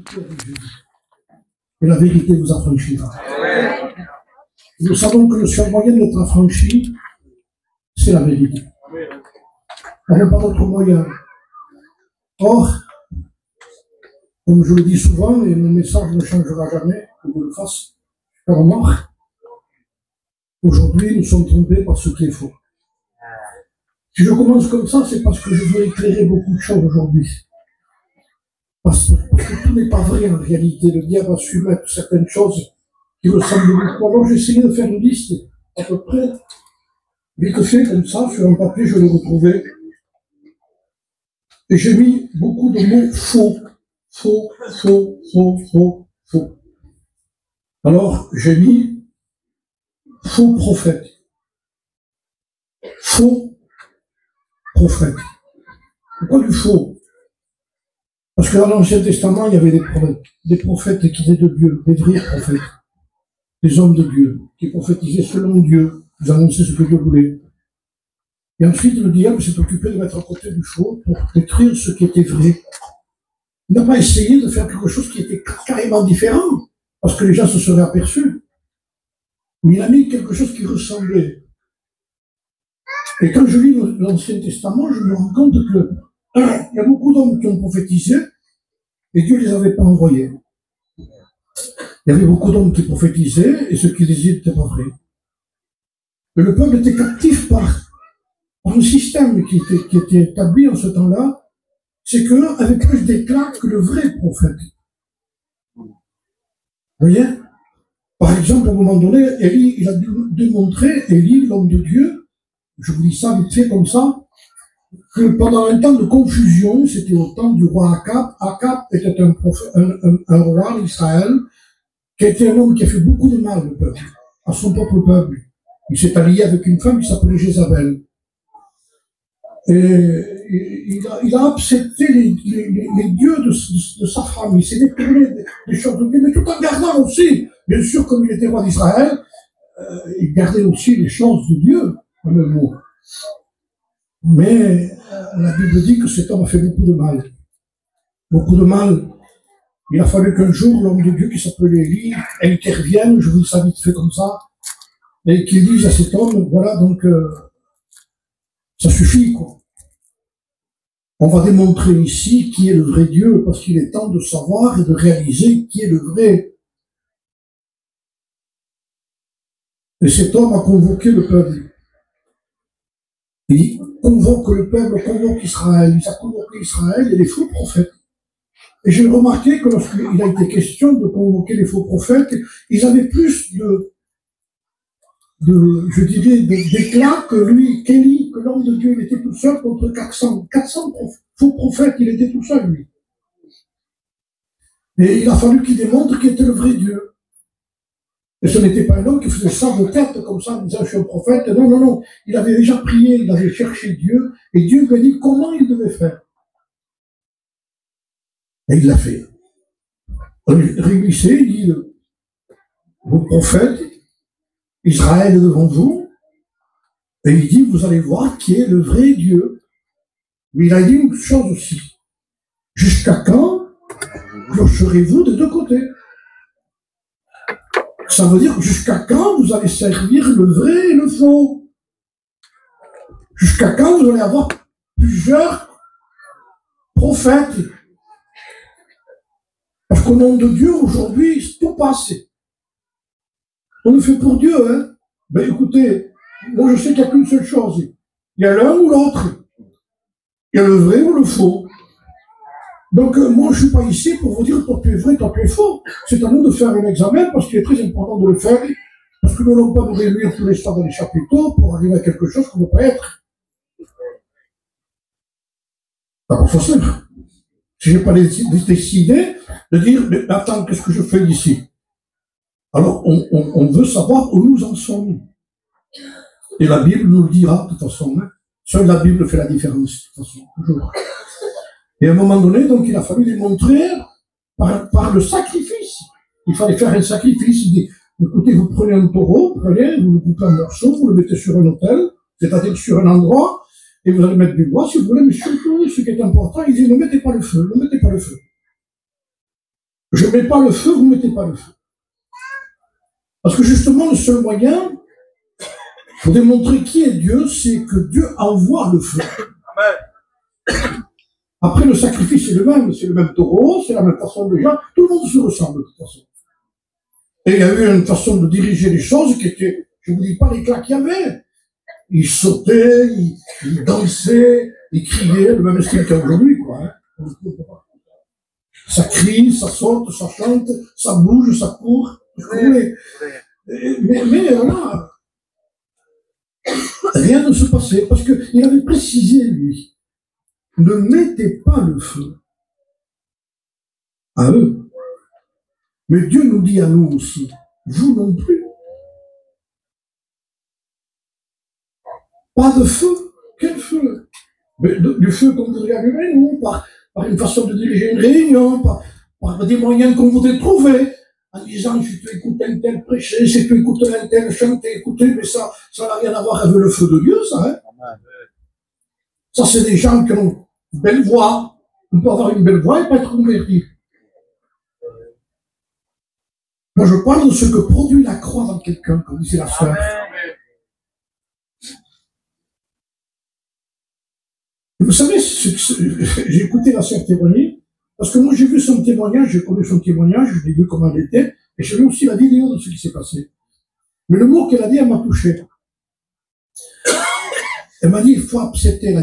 vérité avec Jésus. Et la vérité vous affranchira. Nous savons que le seul moyen d'être affranchi, c'est la vérité. On n'a pas d'autre moyen. Or, comme je le dis souvent, et mon message ne changera jamais, que je le fasse, je remarque, aujourd'hui, nous sommes trompés par ce qui est faux. Si je commence comme ça, c'est parce que je veux éclairer beaucoup de choses aujourd'hui. Parce que tout n'est pas vrai en réalité. Le diable a su mettre certaines choses qui ressemblent beaucoup. Alors j'ai essayé de faire une liste, à peu près, vite fait, comme ça, sur un papier, je l'ai retrouvé. Et j'ai mis beaucoup de mots faux. Faux, faux, faux, faux, faux. Alors, j'ai mis faux prophète. Faux prophète. Pourquoi du faux? Parce que dans l'Ancien Testament, il y avait des prophètes qui étaient de Dieu, des vrais prophètes, des hommes de Dieu, qui prophétisaient selon Dieu, ils annonçaient ce que Dieu voulait. Et ensuite, le diable s'est occupé de mettre à côté du faux pour détruire ce qui était vrai. Il n'a pas essayé de faire quelque chose qui était carrément différent, parce que les gens se seraient aperçus. Mais il a mis quelque chose qui ressemblait. Et quand je lis l'Ancien Testament, je me rends compte que il y a beaucoup d'hommes qui ont prophétisé, et Dieu ne les avait pas envoyés. Il y avait beaucoup d'hommes qui prophétisaient, et ce qu'ils disaient n'était pas vrai. Mais le peuple était captif par un système qui était établi en ce temps-là, c'est qu'eux avaient plus d'éclat que le vrai prophète. Vous voyez? Par exemple, à un moment donné, Élie, il a dû démontrer, Élie, l'homme de Dieu, je vous dis ça vite fait comme ça, que pendant un temps de confusion, c'était au temps du roi Akab. Akab était un roi d'Israël, qui était un homme qui a fait beaucoup de mal au peuple, à son propre peuple. Il s'est allié avec une femme qui s'appelait Jézabel. Et il a accepté les dieux de sa femme. Il s'est détourné des choses de Dieu, mais tout en gardant aussi, bien sûr, comme il était roi d'Israël, il gardait aussi les choses de Dieu, en un mot. Mais la Bible dit que cet homme a fait beaucoup de mal. Beaucoup de mal. Il a fallu qu'un jour, l'homme de Dieu qui s'appelait Élie intervienne, je vous dis ça vite fait comme ça, et qu'il dise à cet homme, voilà, donc, ça suffit, quoi. On va démontrer ici qui est le vrai Dieu, parce qu'il est temps de savoir et de réaliser qui est le vrai. Et cet homme a convoqué le peuple. Il convoque le peuple, convoque Israël. Il a convoqué Israël et les faux prophètes. Et j'ai remarqué que lorsqu'il a été question de convoquer les faux prophètes, ils avaient plus je dirais, d'éclat que lui, qu'Élie, que l'homme de Dieu, il était tout seul contre 400 faux prophètes, il était tout seul, lui. Et il a fallu qu'il démontre qu'il était le vrai Dieu. Et ce n'était pas un homme qui faisait ça de tête, comme ça, en disant, je suis un prophète. Non, non, non. Il avait déjà prié, il avait cherché Dieu, et Dieu lui a dit comment il devait faire. Et il l'a fait. Réunissez, il dit, vos prophètes, Israël est devant vous, et il dit, vous allez voir qui est le vrai Dieu. Mais il a dit une chose aussi. Jusqu'à quand clocherez-vous de deux côtés? Ça veut dire jusqu'à quand vous allez servir le vrai et le faux? Jusqu'à quand vous allez avoir plusieurs prophètes? Parce qu'au nom de Dieu, aujourd'hui, tout passe. On le fait pour Dieu, hein? Ben écoutez, moi je sais qu'il n'y a qu'une seule chose. Il y a l'un ou l'autre. Il y a le vrai ou le faux. Donc moi je ne suis pas ici pour vous dire toi tu es vrai, toi tu es faux. C'est à nous de faire un examen parce qu'il est très important de le faire. Parce que nous n'allons pas nous réunir tous les soirs dans les chapiteaux pour arriver à quelque chose qu'on ne peut pas être. Alors il faut simple. Si je n'ai pas décidé de dire, mais attends, qu'est-ce que je fais ici? Alors, on veut savoir où nous en sommes. Et la Bible nous le dira, de toute façon. Hein. Seule la Bible fait la différence, de toute façon, toujours. Et à un moment donné, donc, il a fallu démontrer par le sacrifice. Il fallait faire un sacrifice. Il dit, écoutez, vous prenez un taureau, vous le coupez en morceaux, vous le mettez sur un autel, c'est-à-dire sur un endroit, et vous allez mettre du bois, si vous voulez, mais surtout, ce qui est important, il dit, ne mettez pas le feu, ne mettez pas le feu. Je ne mets pas le feu, vous ne mettez pas le feu. Parce que justement, le seul moyen pour démontrer qui est Dieu, c'est que Dieu envoie le feu. Amen. Après, le sacrifice, c'est le même taureau, c'est la même façon de gens, tout le monde se ressemble de toute façon. Et il y a eu une façon de diriger les choses qui était, je ne vous dis pas l'éclat qu'il y avait. Ils sautaient, ils dansaient, ils criaient, le même style qu'aujourd'hui, quoi. Hein. Ça crie, ça saute, ça chante, ça bouge, ça court. Mais là, rien ne se passait, parce qu'il avait précisé, lui, ne mettez pas le feu à eux. Mais Dieu nous dit à nous aussi, vous non plus. Pas de feu. Quel feu? Du feu qu'on voudrait allumer, non, par une façon de diriger une réunion, par des moyens qu'on voudrait trouver, en disant, si tu écoutes un tel prêcher, si tu écoutes un tel chanter, écouter, mais ça n'a rien à voir avec le feu de Dieu, ça, hein. Ça, c'est des gens qui ont une belle voix. On peut avoir une belle voix et pas être converti. Moi, je parle de ce que produit la croix dans quelqu'un, comme disait la sœur. Vous savez, j'ai écouté la sœur témoigner, parce que moi j'ai vu son témoignage, j'ai connu son témoignage, je l'ai vu comment elle était, et j'ai vu aussi la vidéo de ce qui s'est passé. Mais le mot qu'elle a dit, elle m'a touché. Elle m'a dit, il faut accepter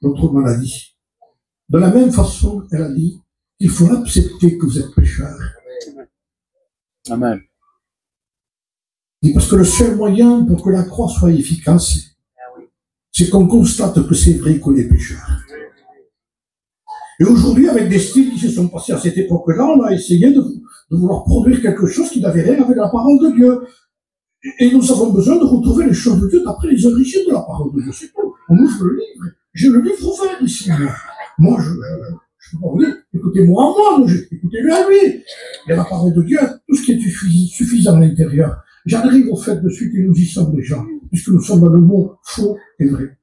notre maladie. De la même façon, elle a dit, il faut accepter que vous êtes pécheur. Amen. Parce que le seul moyen pour que la croix soit efficace, c'est qu'on constate que c'est vrai qu'on est pécheur. Et aujourd'hui, avec des styles qui se sont passés à cette époque-là, on a essayé de vouloir produire quelque chose qui n'avait rien avec la parole de Dieu. Et nous avons besoin de retrouver les choses de Dieu d'après les origines de la parole de Dieu. C'est tout. On ouvre le livre. J'ai le livre ouvert ici. Moi, je peux pas vous dire, écoutez-moi à moi, écoutez-le à lui. Il y a la parole de Dieu, tout ce qui est suffisant à l'intérieur. J'arrive au fait de suite et nous y sommes déjà, puisque nous sommes dans le mot faux et vrai.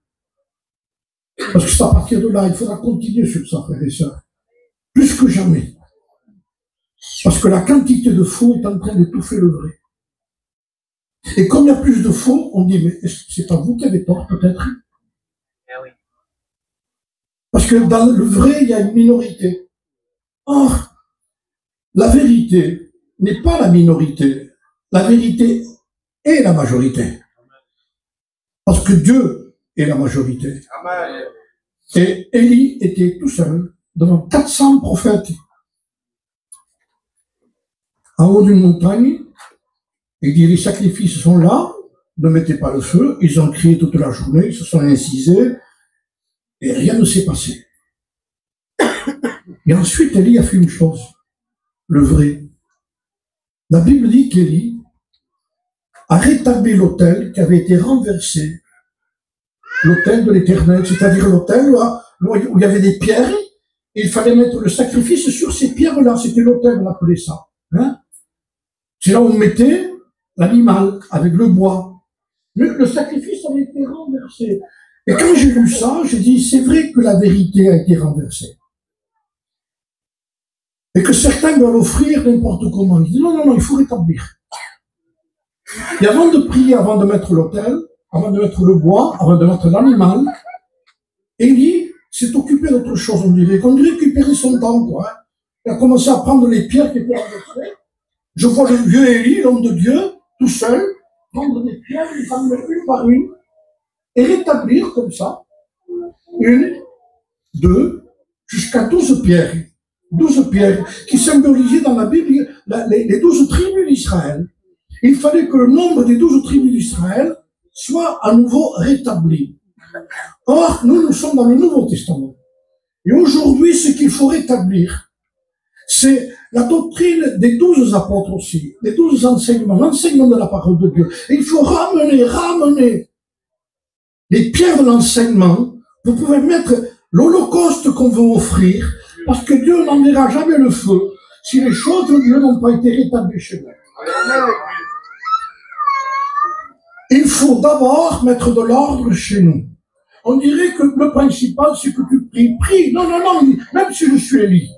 Parce que c'est à partir de là, il faudra continuer sur ça, frères et sœurs. Plus que jamais. Parce que la quantité de faux est en train d'étouffer le vrai. Et comme il y a plus de faux, on dit, mais est-ce que c'est pas vous qui avez tort, peut-être? Oui. Parce que dans le vrai, il y a une minorité. Or, la vérité n'est pas la minorité. La vérité est la majorité. Parce que Dieu est la majorité. Amen. Et Élie était tout seul devant 400 prophètes en haut d'une montagne. Il dit, les sacrifices sont là, ne mettez pas le feu. Ils ont crié toute la journée, ils se sont incisés, et rien ne s'est passé. Et ensuite, Élie a fait une chose, le vrai. La Bible dit qu'Élie a rétabli l'autel qui avait été renversé, l'autel de l'Éternel, c'est-à-dire l'autel où il y avait des pierres, et il fallait mettre le sacrifice sur ces pierres-là, c'était l'autel, on appelait ça. Hein? C'est là où on mettait l'animal avec le bois. Le sacrifice avait été renversé. Et quand j'ai lu ça, j'ai dit, c'est vrai que la vérité a été renversée. Et que certains veulent offrir n'importe comment. Ils disent, non, il faut rétablir. Et avant de prier, avant de mettre l'autel, avant de mettre le bois, avant de mettre l'animal, Élie s'est occupé d'autre chose, on dirait récupérer son temps, quoi. Hein. Il a commencé à prendre les pierres qui étaient renversées. Je vois le vieux Élie, l'homme de Dieu, tout seul, prendre des pierres, les prendre une par une, et rétablir comme ça, 1, 2, jusqu'à 12 pierres. 12 pierres qui symbolisaient dans la Bible les 12 tribus d'Israël. Il fallait que le nombre des 12 tribus d'Israël soit à nouveau rétabli. Or, nous sommes dans le Nouveau Testament. Et aujourd'hui, ce qu'il faut rétablir, c'est la doctrine des 12 apôtres aussi, les 12 enseignements, l'enseignement de la parole de Dieu. Et il faut ramener les pierres de l'enseignement. Vous pouvez mettre l'holocauste qu'on veut offrir, parce que Dieu n'enverra jamais le feu si les choses de Dieu n'ont pas été rétablies chez nous. Il faut d'abord mettre de l'ordre chez nous. On dirait que le principal, c'est que tu pries. Non, même si je suis Élie,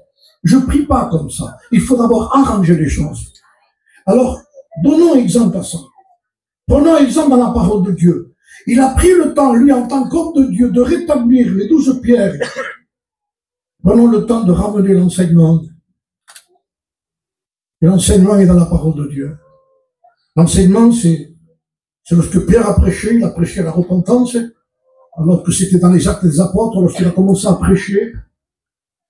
Je ne prie pas comme ça. Il faut d'abord arranger les choses. Alors, donnons exemple à ça. Prenons exemple dans la parole de Dieu. Il a pris le temps, lui, en tant qu'homme de Dieu, de rétablir les 12 pierres. Prenons le temps de ramener l'enseignement. Et l'enseignement est dans la parole de Dieu. L'enseignement, c'est lorsque Pierre a prêché, il a prêché la repentance, alors que c'était dans les actes des apôtres, lorsqu'il a commencé à prêcher.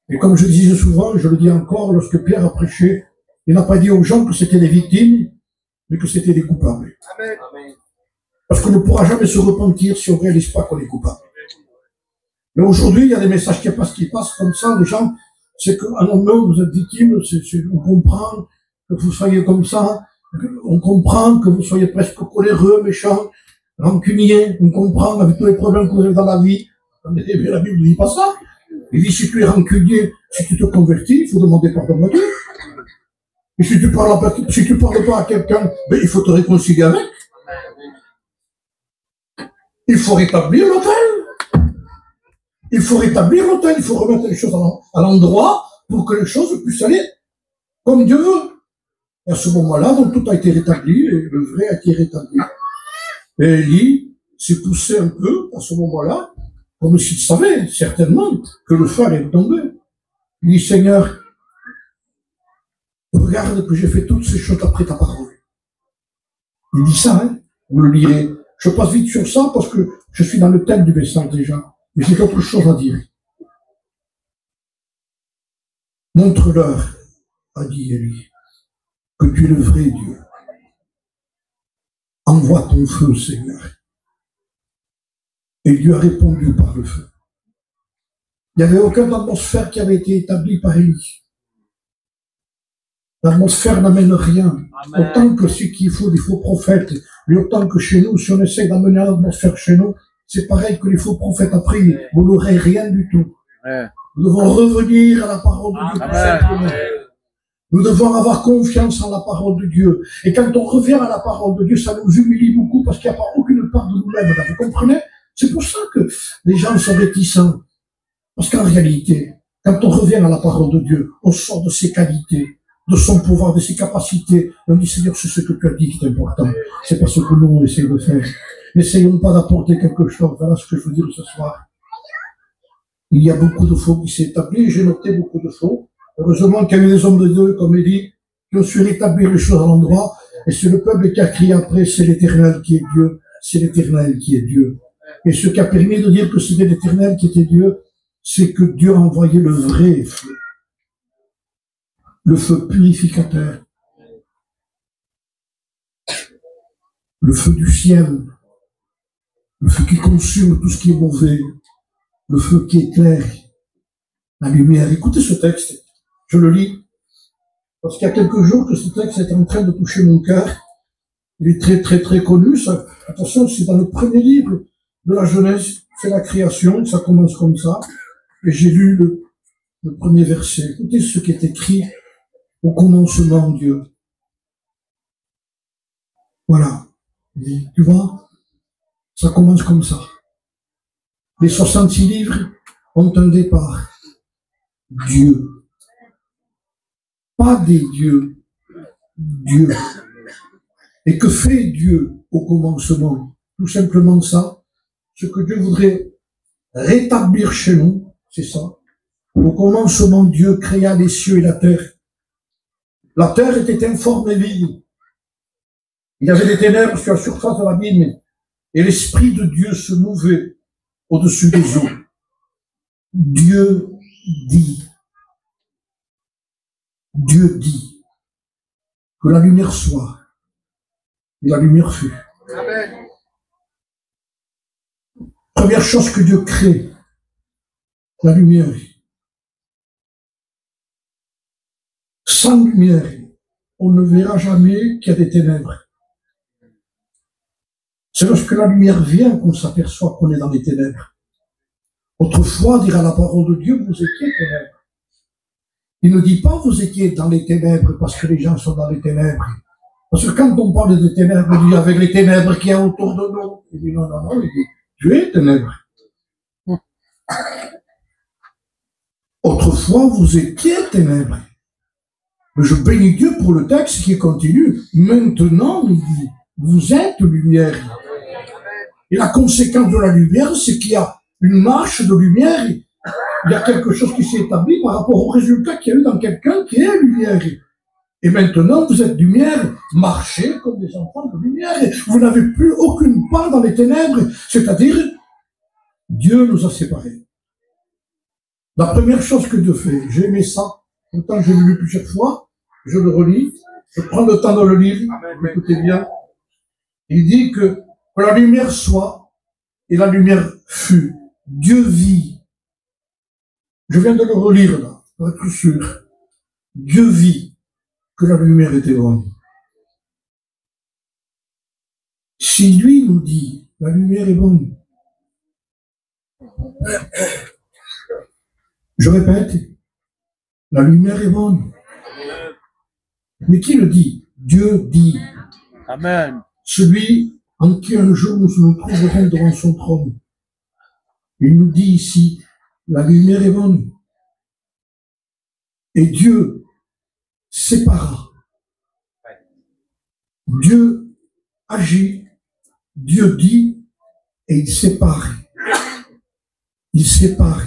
Et comme je disais souvent, je le dis encore, lorsque Pierre a prêché, il n'a pas dit aux gens que c'était les victimes, mais que c'était les coupables. Amen. Parce qu'on ne pourra jamais se repentir si on ne réalise pas qu'on est coupable. Mais aujourd'hui, il y a des messages qui passent comme ça, les gens, c'est que, non, vous êtes victime, on comprend que vous soyez comme ça, on comprend que vous soyez presque coléreux, méchant, rancunier, on comprend avec tous les problèmes que vous avez dans la vie. Mais la Bible ne dit pas ça. Il dit, si tu es rancunier, si tu te convertis, il faut demander pardon à Dieu. Et si tu parles pas à quelqu'un, ben, il faut te réconcilier avec. Il faut rétablir l'autel. Il faut rétablir l'autel. Il faut remettre les choses à l'endroit pour que les choses puissent aller comme Dieu veut. Et à ce moment-là, donc tout a été rétabli, et le vrai a été rétabli. Et Élie s'est poussé un peu à ce moment-là, comme s'il savait certainement que le feu allait tomber. Il dit, Seigneur, regarde que j'ai fait toutes ces choses après ta parole. Il dit ça, hein, vous le lirez. Je passe vite sur ça parce que je suis dans le thème du message déjà, mais j'ai d'autres choses à dire. Montre-leur, a dit Élie, que tu es le vrai Dieu. Envoie ton feu, Seigneur. Et Dieu a répondu par le feu. Il n'y avait aucune atmosphère qui avait été établie par Élie. L'atmosphère n'amène rien. Amen. Autant que ce qu'il faut des faux prophètes, mais autant que chez nous, si on essaie d'amener l'atmosphère chez nous, c'est pareil que les faux prophètes après, vous n'aurez rien du tout. Amen. Nous devons revenir à la parole de Dieu. Amen. Nous devons avoir confiance en la parole de Dieu. Et quand on revient à la parole de Dieu, ça nous humilie beaucoup parce qu'il n'y a pas aucune part de nous-mêmes là. Vous comprenez? C'est pour ça que les gens sont réticents. Parce qu'en réalité, quand on revient à la parole de Dieu, on sort de ses qualités, de son pouvoir, de ses capacités. On dit, Seigneur, c'est ce que tu as dit qui est important. C'est pas ce que nous, on essaie de faire. N'essayons pas d'apporter quelque chose. Voilà ce que je veux dire ce soir. Il y a beaucoup de faux qui s'est établi. J'ai noté beaucoup de faux. Heureusement qu'il y a eu des hommes de Dieu, comme il dit, qui ont su rétablir les choses à l'endroit. Et c'est le peuple qui a crié après, c'est l'Éternel qui est Dieu. C'est l'Éternel qui est Dieu. Et ce qui a permis de dire que c'était l'Éternel qui était Dieu, c'est que Dieu a envoyé le vrai feu. Le feu purificateur, le feu du ciel, le feu qui consume tout ce qui est mauvais, le feu qui éclaire la lumière. Écoutez ce texte, je le lis, parce qu'il y a quelques jours que ce texte est en train de toucher mon cœur. Il est très très très connu. Ça, attention, c'est dans le premier livre de la Genèse, c'est la création, ça commence comme ça. Et j'ai lu le premier verset. Écoutez ce qui est écrit. Au commencement, Dieu. Voilà. Tu vois, ça commence comme ça. Les 66 livres ont un départ. Dieu. Pas des dieux. Dieu. Et que fait Dieu au commencement? Tout simplement ça. Ce que Dieu voudrait rétablir chez nous, c'est ça. Au commencement, Dieu créa les cieux et la terre. La terre était informe et vide. Il y avait des ténèbres sur la surface de l'abîme. Et l'Esprit de Dieu se mouvait au-dessus des eaux. Dieu dit que la lumière soit. Et la lumière fut. Amen. Première chose que Dieu crée, la lumière. Sans lumière, on ne verra jamais qu'il y a des ténèbres. C'est lorsque la lumière vient qu'on s'aperçoit qu'on est dans les ténèbres. Autrefois, dire à la parole de Dieu, vous étiez ténèbres. Il ne dit pas vous étiez dans les ténèbres parce que les gens sont dans les ténèbres. Parce que quand on parle des ténèbres, il dit avec les ténèbres qu'il y a autour de nous. Il dit non, il dit tu es ténèbres. Autrefois, vous étiez ténèbres. Mais je bénis Dieu pour le texte qui continue. Maintenant, il dit, vous êtes lumière. Et la conséquence de la lumière, c'est qu'il y a une marche de lumière. Il y a quelque chose qui s'est établi par rapport au résultat qu'il y a eu dans quelqu'un qui est lumière. Et maintenant, vous êtes lumière, marchez comme des enfants de lumière. Vous n'avez plus aucune part dans les ténèbres. C'est-à-dire, Dieu nous a séparés. La première chose que Dieu fait, j'ai aimé ça, pourtant je l'ai lu plusieurs fois, je le relis, je prends le temps de le lire, écoutez bien. Il dit que la lumière soit, et la lumière fut. Dieu vit. Je viens de le relire là, pour être sûr. Dieu vit que la lumière était bonne. Si lui nous dit, la lumière est bonne, je répète, la lumière est bonne. Mais qui le dit? Dieu dit. Amen. Celui en qui un jour nous nous trouverons devant son trône. Il nous dit ici, la lumière est bonne. Et Dieu sépara. Dieu agit, Dieu dit, et il sépare. Il sépare.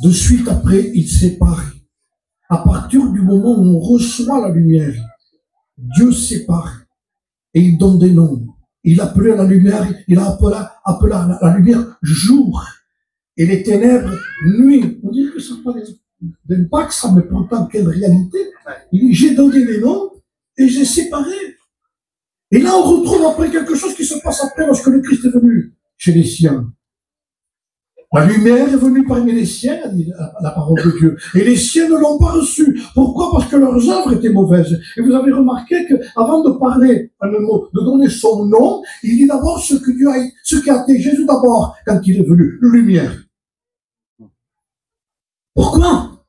De suite après, il sépare. À partir du moment où on reçoit la lumière, Dieu sépare. Et il donne des noms. Il appelait la lumière, il a appelé la lumière jour. Et les ténèbres nuit. On dirait que ça n'a pas d'impact, ça, mais pourtant quelle réalité. Il dit, j'ai donné des noms et j'ai séparé. Et là, on retrouve après quelque chose qui se passe après lorsque le Christ est venu chez les siens. La lumière est venue parmi les siens, a dit la parole de Dieu. Et les siens ne l'ont pas reçue. Pourquoi? Parce que leurs œuvres étaient mauvaises. Et vous avez remarqué qu'avant de parler un mot, de donner son nom, il dit d'abord ce qu'a été Jésus d'abord quand il est venu, lumière. Pourquoi?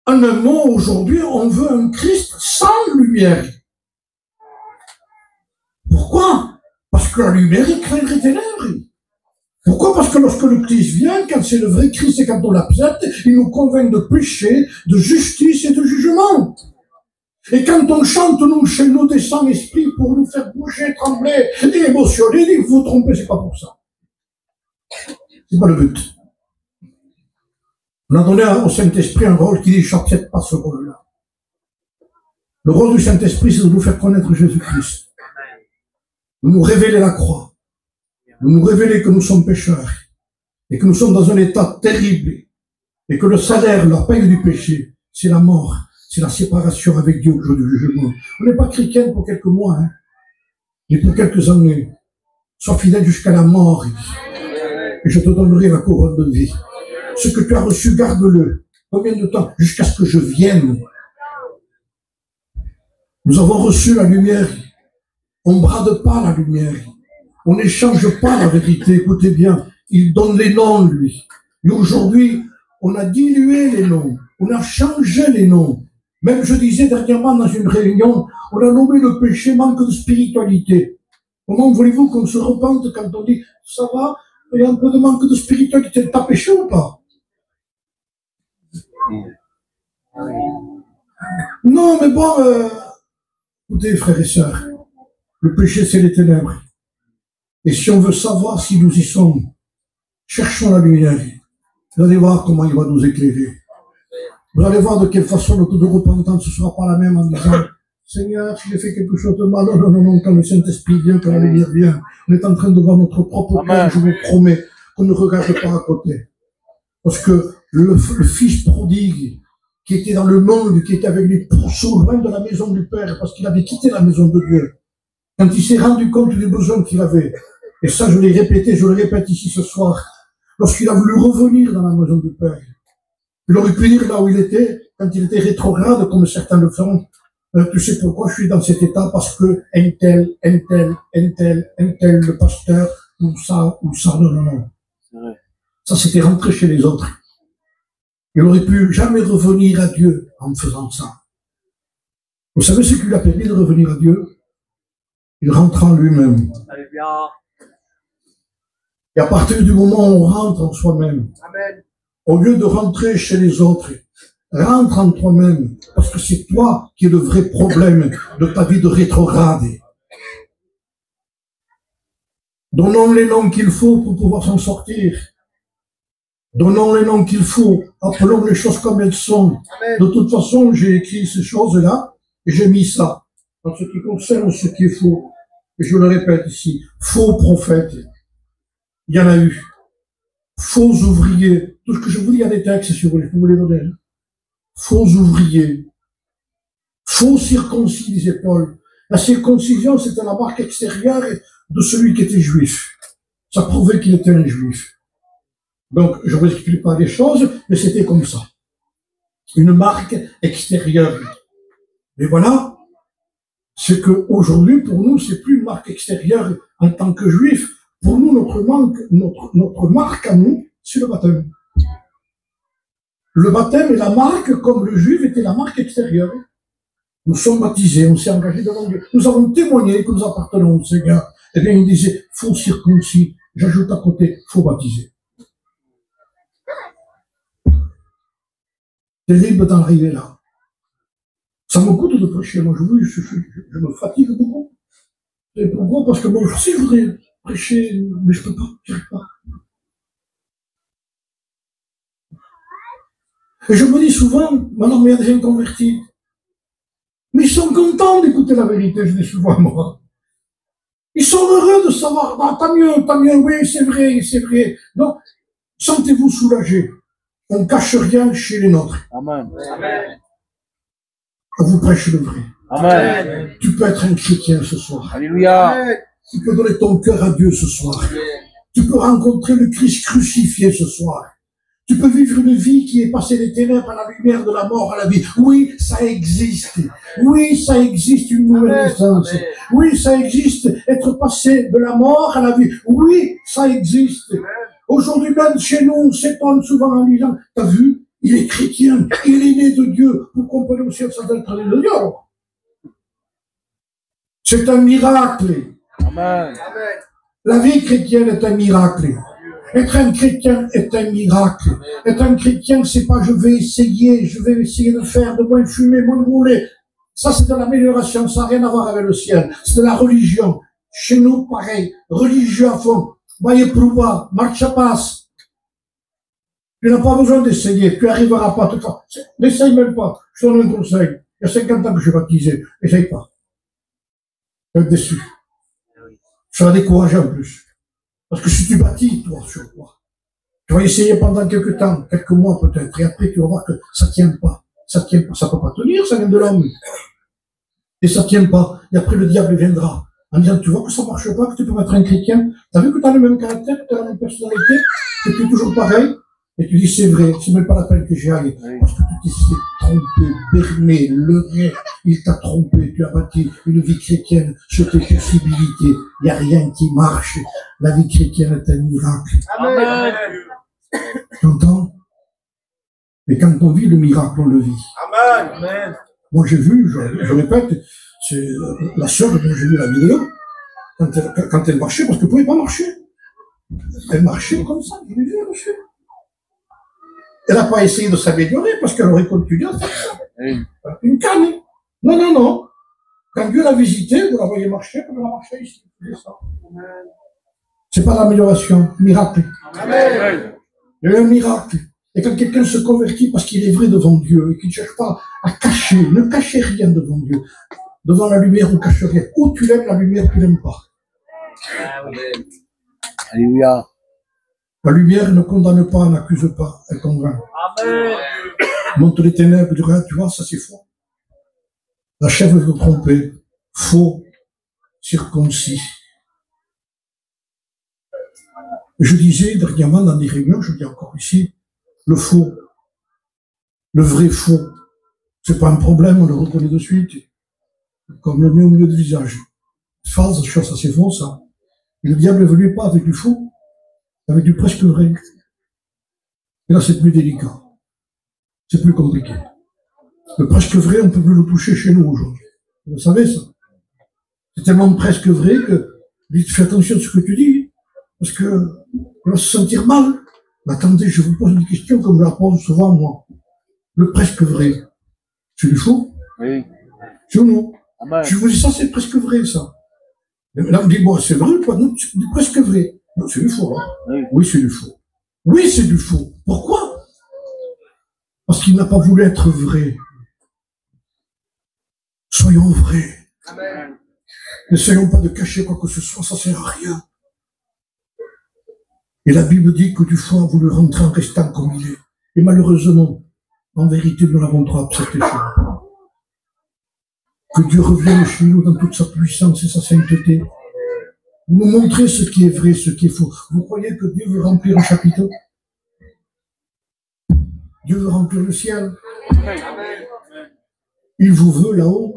En un mot, aujourd'hui, on veut un Christ sans lumière. Pourquoi? Parce que la lumière éclaire les ténèbres. Pourquoi? Parce que lorsque le Christ vient, quand c'est le vrai Christ et quand on l'accepte, il nous convainc de péché, de justice et de jugement. Et quand on chante, nous, chez nous, des Saint-Esprit pour nous faire bouger, trembler et émotionner, il faut vous tromper, c'est pas pour ça. C'est pas le but. On a donné au Saint-Esprit un rôle qui n'accepte pas ce rôle-là. Le rôle du Saint-Esprit, c'est de nous faire connaître Jésus-Christ. De nous révéler la croix. De nous révéler que nous sommes pécheurs. Et que nous sommes dans un état terrible. Et que le salaire, la paye du péché, c'est la mort. C'est la séparation avec Dieu au jour du jugement. On n'est pas chrétien pour quelques mois, hein. Mais pour quelques années. Sois fidèle jusqu'à la mort. Et je te donnerai la couronne de vie. Ce que tu as reçu, garde-le. Combien de temps? Jusqu'à ce que je vienne. Nous avons reçu la lumière. On ne brade pas la lumière. On n'échange pas la vérité. Écoutez bien, il donne les noms, lui. Et aujourd'hui, on a dilué les noms. On a changé les noms. Même, je disais dernièrement dans une réunion, on a nommé le péché manque de spiritualité. Comment voulez-vous qu'on se repente quand on dit, ça va, il y a un peu de manque de spiritualité. T'as péché ou pas? Non, mais bon, écoutez, frères et sœurs, le péché, c'est les ténèbres. Et si on veut savoir si nous y sommes, cherchons la lumière. Vous allez voir comment il va nous éclairer. Vous allez voir de quelle façon notre repentance ne sera pas la même en disant, Seigneur, si j'ai fait quelque chose de mal, non, quand le Saint-Esprit vient, quand la lumière vient, on est en train de voir notre propre cœur, je vous promets qu'on ne regarde pas à côté. Parce que le fils prodigue, qui était dans le monde, qui était avec les pourceaux loin de la maison du Père, parce qu'il avait quitté la maison de Dieu, quand il s'est rendu compte du besoin qu'il avait, et ça je l'ai répété, je le répète ici ce soir, lorsqu'il a voulu revenir dans la maison du Père, il aurait pu dire là où il était, quand il était rétrograde, comme certains le font, tu sais pourquoi je suis dans cet état, parce que un tel, le pasteur, ou ça, non. Ça c'était rentré chez les autres. Il aurait pu jamais revenir à Dieu en faisant ça. Vous savez ce qui lui a permis de revenir à Dieu? Il rentre en lui-même. Et à partir du moment où on rentre en soi-même, Au lieu de rentrer chez les autres, rentre en toi-même, parce que c'est toi qui es le vrai problème de ta vie de rétrograde. Donnons les noms qu'il faut pour pouvoir s'en sortir. Donnons les noms qu'il faut. Appelons les choses comme elles sont. De toute façon, j'ai écrit ces choses-là et j'ai mis ça. En ce qui concerne ce qui est faux, et je le répète ici, faux prophètes, il y en a eu. Faux ouvriers. Tout ce que je vous dis, il y a des textes, si vous voulez, je peux vous les donner. Faux ouvriers. Faux circoncis, disait Paul. La circoncision, c'était la marque extérieure de celui qui était juif. Ça prouvait qu'il était un juif. Donc, je ne vous explique pas les choses, mais c'était comme ça. Une marque extérieure. Mais voilà, c'est qu'aujourd'hui, pour nous, c'est plus une marque extérieure en tant que juif. Pour nous, notre marque à nous, c'est le baptême. Le baptême est la marque comme le juif était la marque extérieure. Nous sommes baptisés, on s'est engagés devant Dieu. Nous avons témoigné que nous appartenons au Seigneur. Eh bien, il disait, faux circoncis. J'ajoute à côté, faux baptisé. Terrible d'en arriver là. Ça me coûte de prêcher. Moi, je me fatigue beaucoup. Et pourquoi? Parce que moi aussi, je voudrais prêcher, mais je peux pas, j'arrive pas. Et je me dis souvent, maintenant, mais il y a des inconvertis. Mais ils sont contents d'écouter la vérité, je dis souvent, moi. Ils sont heureux de savoir, ah, tant mieux, oui, c'est vrai, c'est vrai. Donc, sentez-vous soulagés. On ne cache rien chez les nôtres. Amen. On vous prêche le vrai. Amen. Tu peux être un chrétien ce soir. Alléluia. Tu peux donner ton cœur à Dieu ce soir. Tu peux rencontrer le Christ crucifié ce soir. Tu peux vivre une vie qui est passée des ténèbres à la lumière, de la mort à la vie. Oui, ça existe. Oui, ça existe une nouvelle naissance. Oui, ça existe être passé de la mort à la vie. Oui, ça existe. Aujourd'hui même, chez nous, on s'étonne souvent en disant, t'as vu, il est chrétien, il est né de Dieu. Vous comprenez aussi que ça doit être né de Dieu. C'est un miracle. Amen. La vie chrétienne est un miracle. Être un chrétien est un miracle. Être un chrétien, c'est pas je vais essayer de faire, de moins fumer, moins rouler. Ça, c'est de l'amélioration, ça n'a rien à voir avec le ciel. C'est de la religion. Chez nous, pareil, religieux à fond. Voyez, prouva, marche à passe. Tu n'as pas besoin d'essayer, tu n'arriveras pas. N'essaye même pas. Je te donne un conseil. Il y a 50 ans que je suis baptisé. N'essaye pas. Tu vas être déçu. Tu vas décourager en plus. Parce que si tu bâtis, toi, sur toi, tu vas essayer pendant quelques temps, quelques mois peut-être, et après tu vas voir que ça tient pas. Ça tient pas. Ça peut pas tenir, ça vient de l'homme. Et ça tient pas. Et après le diable viendra. En disant, tu vois que ça marche pas, que tu peux être un chrétien. T'as vu que tu as le même caractère, que tu as la même personnalité, que tu es toujours pareil. Et tu dis, c'est vrai, c'est même pas la peine que j'y aille. Parce que tu t'es trompé, berné, leurré. Il t'a trompé, tu as bâti une vie chrétienne sur tes possibilités. Il n'y a rien qui marche. La vie chrétienne est un miracle. Amen. Tu entends? Et quand on vit le miracle, on le vit. Amen. Moi, j'ai vu, je répète, c'est la sœur dont j'ai vu la vidéo, quand elle marchait, parce qu'elle ne pouvait pas marcher. Elle marchait comme ça, je l'ai vu marcher. Elle n'a pas essayé de s'améliorer parce qu'elle aurait continué à faire ça. Une canne. Non. Quand Dieu l'a visité, vous la voyez marcher comme elle a marché ici. C'est pas l'amélioration, miracle. Amen. Il y a un miracle. Et quand quelqu'un se convertit parce qu'il est vrai devant Dieu et qu'il ne cherche pas à cacher, ne cachez rien devant Dieu. Devant la lumière, on ne cache rien. Ou tu l'aimes la lumière, tu l'aimes pas. Alléluia. La lumière ne condamne pas, n'accuse pas, elle convainc. Amen. Montre les ténèbres, tu vois, ça c'est faux. La chèvre veut tromper, faux, circoncis. Je disais dernièrement dans des réunions, je dis encore ici, le faux, le vrai faux, c'est pas un problème, on le reconnaît de suite, comme le nez au milieu du visage. False, ça c'est faux ça. Et le diable ne venait pas avec du faux, avec du presque vrai. Et là c'est plus délicat, c'est plus compliqué. Le presque vrai, on ne peut plus le toucher chez nous aujourd'hui. Vous savez ça. C'est tellement presque vrai que, fais attention à ce que tu dis, parce que on va se sentir mal. Mais attendez, je vous pose une question comme je la pose souvent, moi. Le presque vrai, c'est du faux? Oui. C'est ou non? Amen. Je vous dis ça, c'est presque vrai, ça. Et là, on me dit, bon, c'est vrai ou pas? Non, c'est presque vrai. Non, c'est du faux, hein. Oui. Oui, c'est du faux. Oui, c'est du faux. Pourquoi? Parce qu'il n'a pas voulu être vrai. Soyons vrais. Amen. N'essayons pas de cacher quoi que ce soit, ça sert à rien. Et la Bible dit que du faux a voulu rentrer en restant comme il est. Et malheureusement, en vérité, nous l'avons trop accepté chez nous. Que Dieu revienne chez nous dans toute sa puissance et sa sainteté. Vous nous montrez ce qui est vrai, ce qui est faux. Vous croyez que Dieu veut remplir un chapiteau? Dieu veut remplir le ciel. Il vous veut là-haut.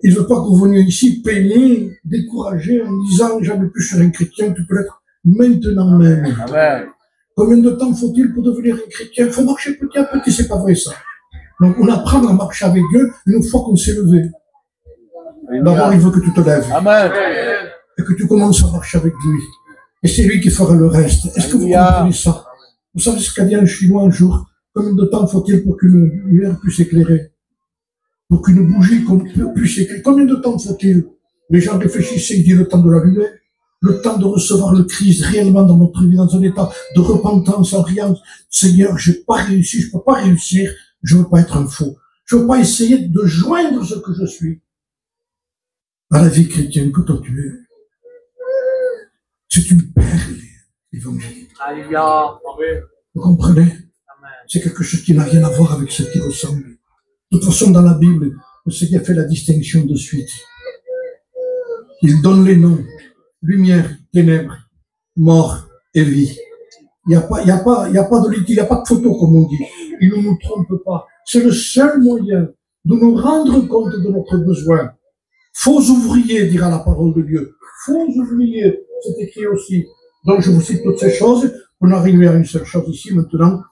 Il ne veut pas que vous veniez ici peiner, découragé, en disant « j'en ai plus sur un chrétien, tu peux l'être maintenant même ». Combien de temps faut-il pour devenir un chrétien? Il faut marcher petit à petit, c'est pas vrai ça. Donc on apprend à marcher avec Dieu une fois qu'on s'est levé. D'abord, il veut que tu te lèves. Amen. Et que tu commences à marcher avec lui. Et c'est lui qui fera le reste. Est-ce que vous comprenez ça? Vous savez ce qu'a dit un Chinois un jour? Combien de temps faut-il pour qu'une lumière puisse éclairer? Pour qu'une bougie puisse éclairer? Combien de temps faut-il? Les gens réfléchissaient, ils disent le temps de la lumière. Le temps de recevoir le Christ réellement dans notre vie, dans un état de repentance, en riant, Seigneur, je n'ai pas réussi, je ne peux pas réussir, je ne veux pas être un faux. Je ne veux pas essayer de joindre ce que je suis à la vie chrétienne que toi tu es. C'est une perle, l'évangile. Vous comprenez? C'est quelque chose qui n'a rien à voir avec ce qui ressemble. De toute façon, dans la Bible, le Seigneur fait la distinction de suite. Il donne les noms. Lumière, ténèbres, mort et vie. Il n'y a pas de litige, il n'y a pas de photo, comme on dit. Il ne nous trompe pas. C'est le seul moyen de nous rendre compte de notre besoin. Faux ouvriers, dira la parole de Dieu. Faux ouvriers, c'est écrit aussi. Donc je vous cite toutes ces choses. On arrive à une seule chose ici maintenant.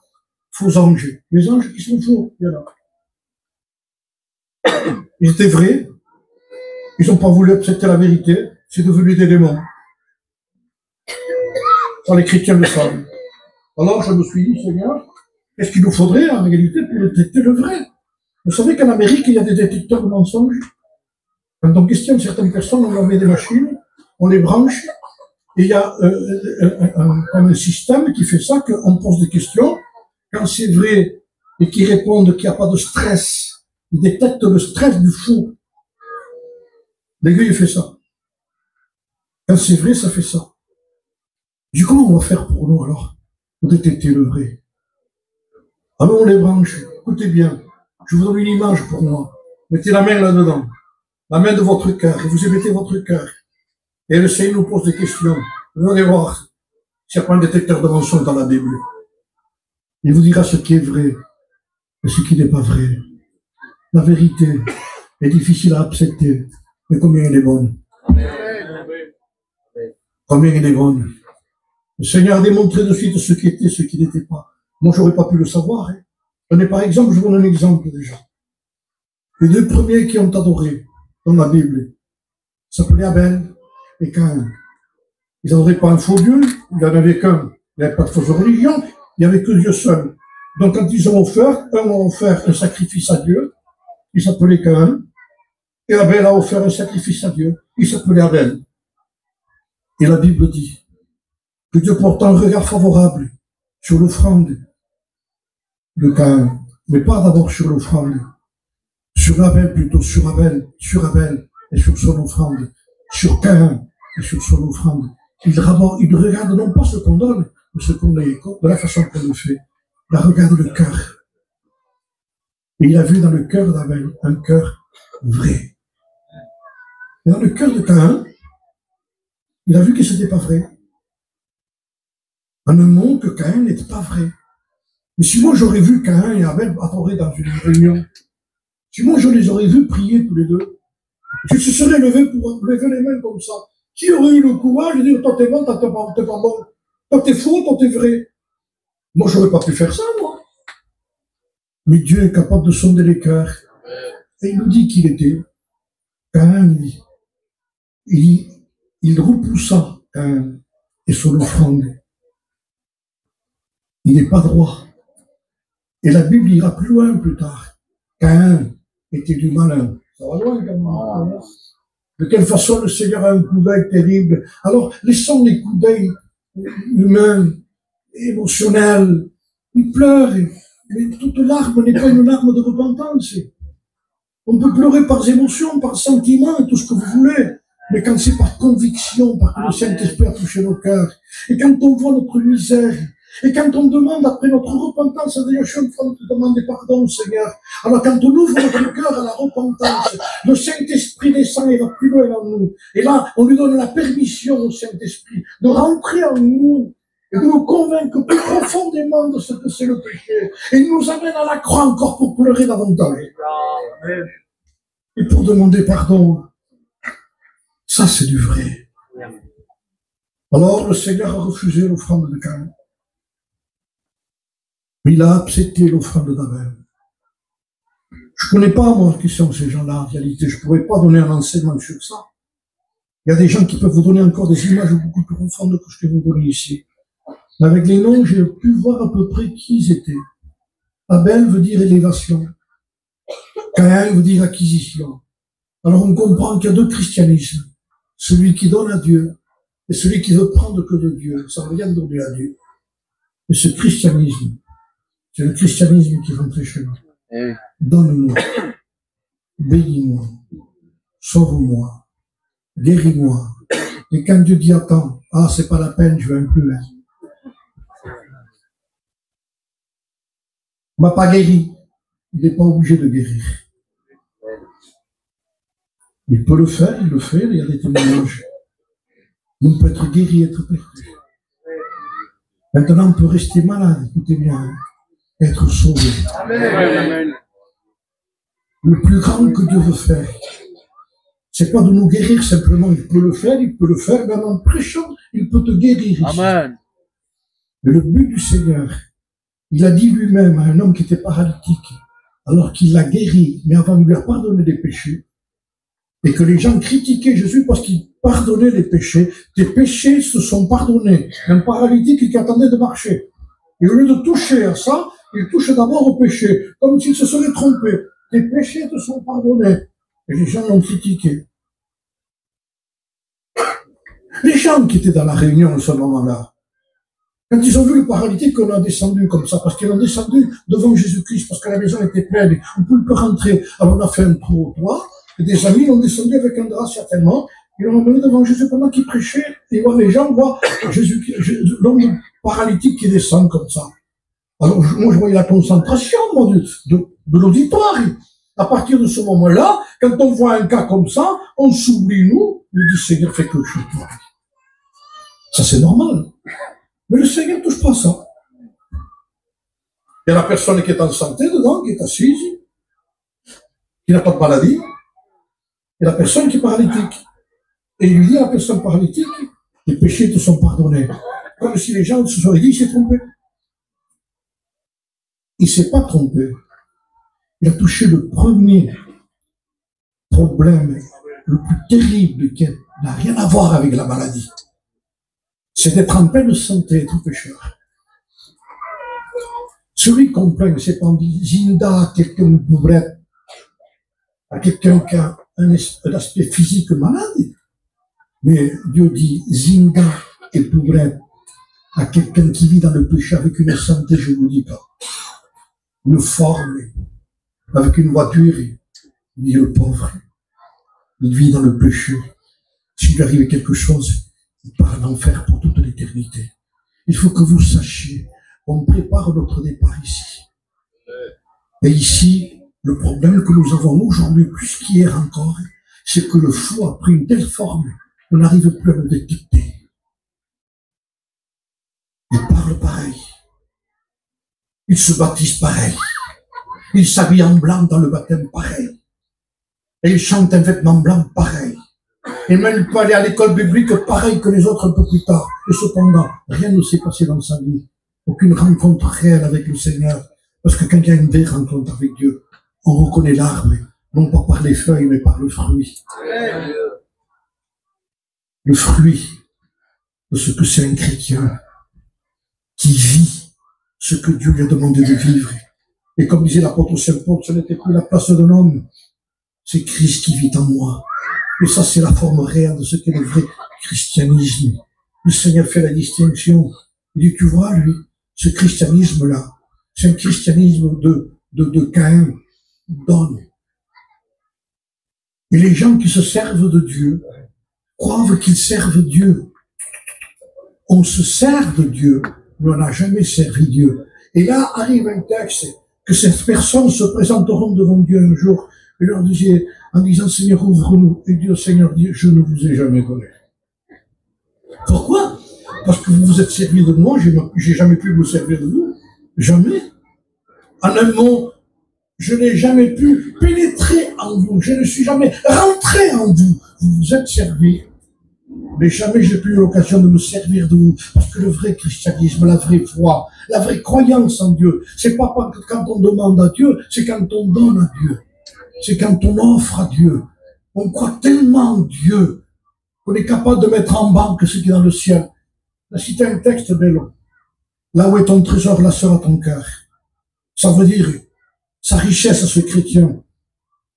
Faux anges. Les anges qui sont faux, il y en a. Ils étaient vrais. Ils n'ont pas voulu accepter la vérité. C'est devenu des démons. Ça, les chrétiens le savent. Alors je me suis dit, Seigneur, qu'est-ce qu'il nous faudrait en réalité pour détecter le vrai? Vous savez qu'en Amérique, il y a des détecteurs de mensonges. Quand on questionne certaines personnes, on leur met des machines, on les branche, et il y a un système qui fait ça, qu'on pose des questions. Quand c'est vrai et qu'ils répondent qu'il n'y a pas de stress, ils détectent le stress du fou. L'aiguille fait ça. Quand c'est vrai, ça fait ça. Du coup, comment on va faire pour nous alors, pour détecter le vrai? Alors on les branche. Écoutez bien, je vous donne une image pour moi. Mettez la main là-dedans, la main de votre cœur, et vous émettez votre cœur. Et le Seigneur nous pose des questions. Vous allez voir s'il n'y a pas un détecteur de mensonges dans la Bible. Il vous dira ce qui est vrai et ce qui n'est pas vrai. La vérité est difficile à accepter, mais combien elle est bonne. Combien elle est bonne. Le Seigneur a démontré de suite ce qui était, ce qui n'était pas. Moi, j'aurais pas pu le savoir. Hein. Prenez par exemple, je vous donne un exemple déjà. Les deux premiers qui ont adoré dans la Bible s'appelaient Abel et Caïn. Ils n'adoraient pas un faux Dieu, il n'y en avait qu'un. Il n'y avait pas de fausse religion, il n'y avait que Dieu seul. Donc quand ils ont offert, un a offert un sacrifice à Dieu, il s'appelait Caïn, et Abel a offert un sacrifice à Dieu, il s'appelait Abel. Et la Bible dit que Dieu porte un regard favorable sur l'offrande de Caïn, mais pas d'abord sur l'offrande, sur Abel plutôt, sur Abel et sur son offrande, sur Caïn et sur son offrande. Il regarde non pas ce qu'on donne, mais ce qu'on est, de la façon qu'on le fait. Il regarde le cœur. Et il a vu dans le cœur d'Abel un cœur vrai. Et dans le cœur de Caïn, il a vu que ce n'était pas vrai. En un mot, que Caïn n'était pas vrai. Mais si moi j'aurais vu Caïn et Abel adorer dans une réunion, si moi je les aurais vus prier tous les deux, je se serais levé pour lever les mains comme ça. Qui aurait eu le courage de dire, toi t'es bon, toi t'es pas bon, toi t'es faux, toi t'es vrai. Moi j'aurais pas pu faire ça, moi. Mais Dieu est capable de sonder les cœurs. Et il nous dit qu'il était. Caïn, il repoussa Caïn et son offrande. il n'est pas droit. Et la Bible ira plus loin plus tard. Caïn était du malin. Ça va loin quand même. De quelle façon le Seigneur a un coup d'œil terrible. Alors, laissons les coups d'œil humains, émotionnels. Il pleure. Mais toute larme n'est pas une larme de repentance. On peut pleurer par émotion, par sentiment, tout ce que vous voulez. Mais quand c'est par conviction, parce que le Saint-Esprit a touché nos cœurs, et quand on voit notre misère, et quand on demande après notre repentance, d'ailleurs, je suis en train de te demander pardon, Seigneur. Alors quand on ouvre notre cœur à la repentance, le Saint-Esprit descend et va plus loin en nous. Et là, on lui donne la permission au Saint-Esprit de rentrer en nous et de nous convaincre plus profondément de ce que c'est le péché. Et il nous amène à la croix encore pour pleurer davantage. Et pour demander pardon. Ça, c'est du vrai. Alors, le Seigneur a refusé l'offrande de Caïn. Mais il a accepté l'offrande d'Abel. Je ne connais pas, moi, qui sont ces gens-là, en réalité. Je ne pourrais pas donner un enseignement sur ça. Il y a des gens qui peuvent vous donner encore des images beaucoup plus profondes que je vais vous donner ici. Mais avec les noms, j'ai pu voir à peu près qui ils étaient. Abel veut dire élévation. Caïn veut dire acquisition. Alors on comprend qu'il y a deux christianismes. Celui qui donne à Dieu et celui qui veut prendre que de Dieu, sans rien donner à Dieu. Et ce christianisme, c'est le christianisme qui rentre chez nous. Donne-moi, bénis-moi, sauve-moi, guéris-moi. Et quand Dieu dit attends, c'est pas la peine, je vais plus. Il m'a pas guéri. Il n'est pas obligé de guérir. Il peut le faire, il le fait, il y a des témoignages. On peut être guéri, être perdu. Maintenant, on peut rester malade, écoutez bien, être sauvé. Amen. Le plus grand que Dieu veut faire, c'est pas de nous guérir simplement, il peut le faire, même en prêchant, il peut te guérir. Amen. Mais le but du Seigneur, il a dit lui-même à un homme qui était paralytique, alors qu'il l'a guéri, mais avant de lui a pardonné des péchés, et que les gens critiquaient Jésus parce qu'il pardonnait les péchés. Tes péchés se sont pardonnés. Un paralytique qui attendait de marcher. Et au lieu de toucher à ça, il touche d'abord au péché, comme s'il se serait trompé. Tes péchés te sont pardonnés. Et les gens l'ont critiqué. Les gens qui étaient dans la réunion à ce moment-là, quand ils ont vu le paralytique qu'on a descendu comme ça, parce qu'ils ont descendu devant Jésus-Christ, parce que la maison était pleine, on ne pouvait pas rentrer. Alors on a fait un trou au toit, et des amis l'ont descendu avec un drap certainement, ils l'ont emmené devant Jésus pendant qu'il prêchait, et les gens voient l'homme paralytique qui descend comme ça. Alors moi je voyais la concentration moi, de l'auditoire. À partir de ce moment-là, quand on voit un cas comme ça, on s'oublie nous, on dit Seigneur fais quelque chose. Ça c'est normal. Mais le Seigneur ne touche pas ça. Il y a la personne qui est en santé dedans, qui est assise, qui n'a pas de maladie, et la personne qui est paralytique. Et il dit à la personne paralytique, les péchés te sont pardonnés. Comme si les gens se seraient dit, il s'est trompé. Il ne s'est pas trompé. Il a touché le premier problème, le plus terrible, qui n'a rien à voir avec la maladie. C'est d'être en pleine santé, être pécheur. Celui qu'on plaint, c'est pas en disant à quelqu'un de pauvrette, à quelqu'un qui a un aspect physique malade. Mais Dieu dit Zinga et pauvrette à quelqu'un qui vit dans le péché avec une santé, je ne vous dis pas. Une forme, avec une voiture, il dit le pauvre. Il vit dans le péché. S'il lui arrive quelque chose, il part en enfer pour toute l'éternité. Il faut que vous sachiez, on prépare notre départ ici. Et ici, le problème que nous avons aujourd'hui, plus qu'hier encore, c'est que le fou a pris une telle forme qu'on n'arrive plus à le détecter. Il parle pareil. Il se baptise pareil. Il s'habille en blanc dans le baptême pareil. Et il chante un vêtement blanc pareil. Et même il peut aller à l'école biblique pareil que les autres un peu plus tard. Et cependant, rien ne s'est passé dans sa vie. Aucune rencontre réelle avec le Seigneur. Parce que quand il y a une vraie rencontre avec Dieu, on reconnaît l'arbre, non pas par les feuilles, mais par le fruit. Le fruit de ce que c'est un chrétien qui vit ce que Dieu lui a demandé de vivre. Et comme disait l'apôtre Saint Paul, ce n'était plus la place d'un homme, c'est Christ qui vit en moi. Et ça, c'est la forme réelle de ce qu'est le vrai christianisme. Le Seigneur fait la distinction. Il dit, tu vois, lui, ce christianisme-là, c'est un christianisme de Caïn, d'homme. Et les gens qui se servent de Dieu croient qu'ils servent Dieu. On se sert de Dieu, mais on n'a jamais servi Dieu. Et là arrive un texte que ces personnes se présenteront devant Dieu un jour et leur disait, en disant, Seigneur, ouvre-nous. Et Dieu, Seigneur, dit, je ne vous ai jamais connu. Pourquoi? Parce que vous vous êtes servi de moi, j'ai jamais pu vous servir de vous. Jamais. En un mot, je n'ai jamais pu pénétrer en vous. Je ne suis jamais rentré en vous. Vous vous êtes servi. Mais jamais j'ai pu eu l'occasion de me servir de vous. Parce que le vrai christianisme, la vraie foi, la vraie croyance en Dieu, c'est pas quand on demande à Dieu, c'est quand on donne à Dieu. C'est quand on offre à Dieu. On croit tellement en Dieu qu'on est capable de mettre en banque ce qui est dans le ciel. J'ai cité un texte bello. Là où est ton trésor, là sera ton cœur. Ça veut dire sa richesse à ce chrétien.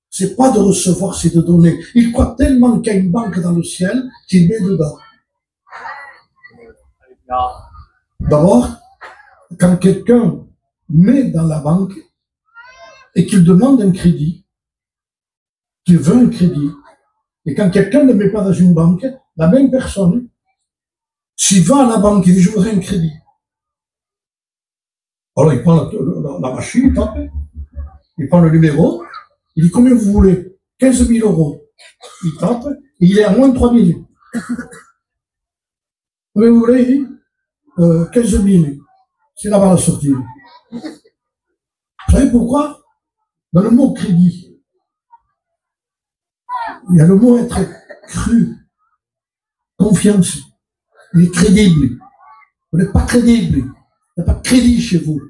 C'est pas de recevoir, c'est de donner. Il croit tellement qu'il y a une banque dans le ciel qu'il met dedans. D'abord, quand quelqu'un met dans la banque et qu'il demande un crédit, qu'il veut un crédit, et quand quelqu'un ne met pas dans une banque, la même personne, s'il va à la banque et dit je voudrais un crédit, alors il prend la machine, il tape, il prend le numéro, il dit combien vous voulez? 15 000 euros. Il tape, et il est à moins de 3 000. Combien vous voulez? 15 000. C'est là-bas la sortie. Vous savez pourquoi? Dans le mot crédit, il y a le mot être cru, confiance. Il est crédible. Vous n'êtes pas crédible. Il n'y a pas de crédit chez vous.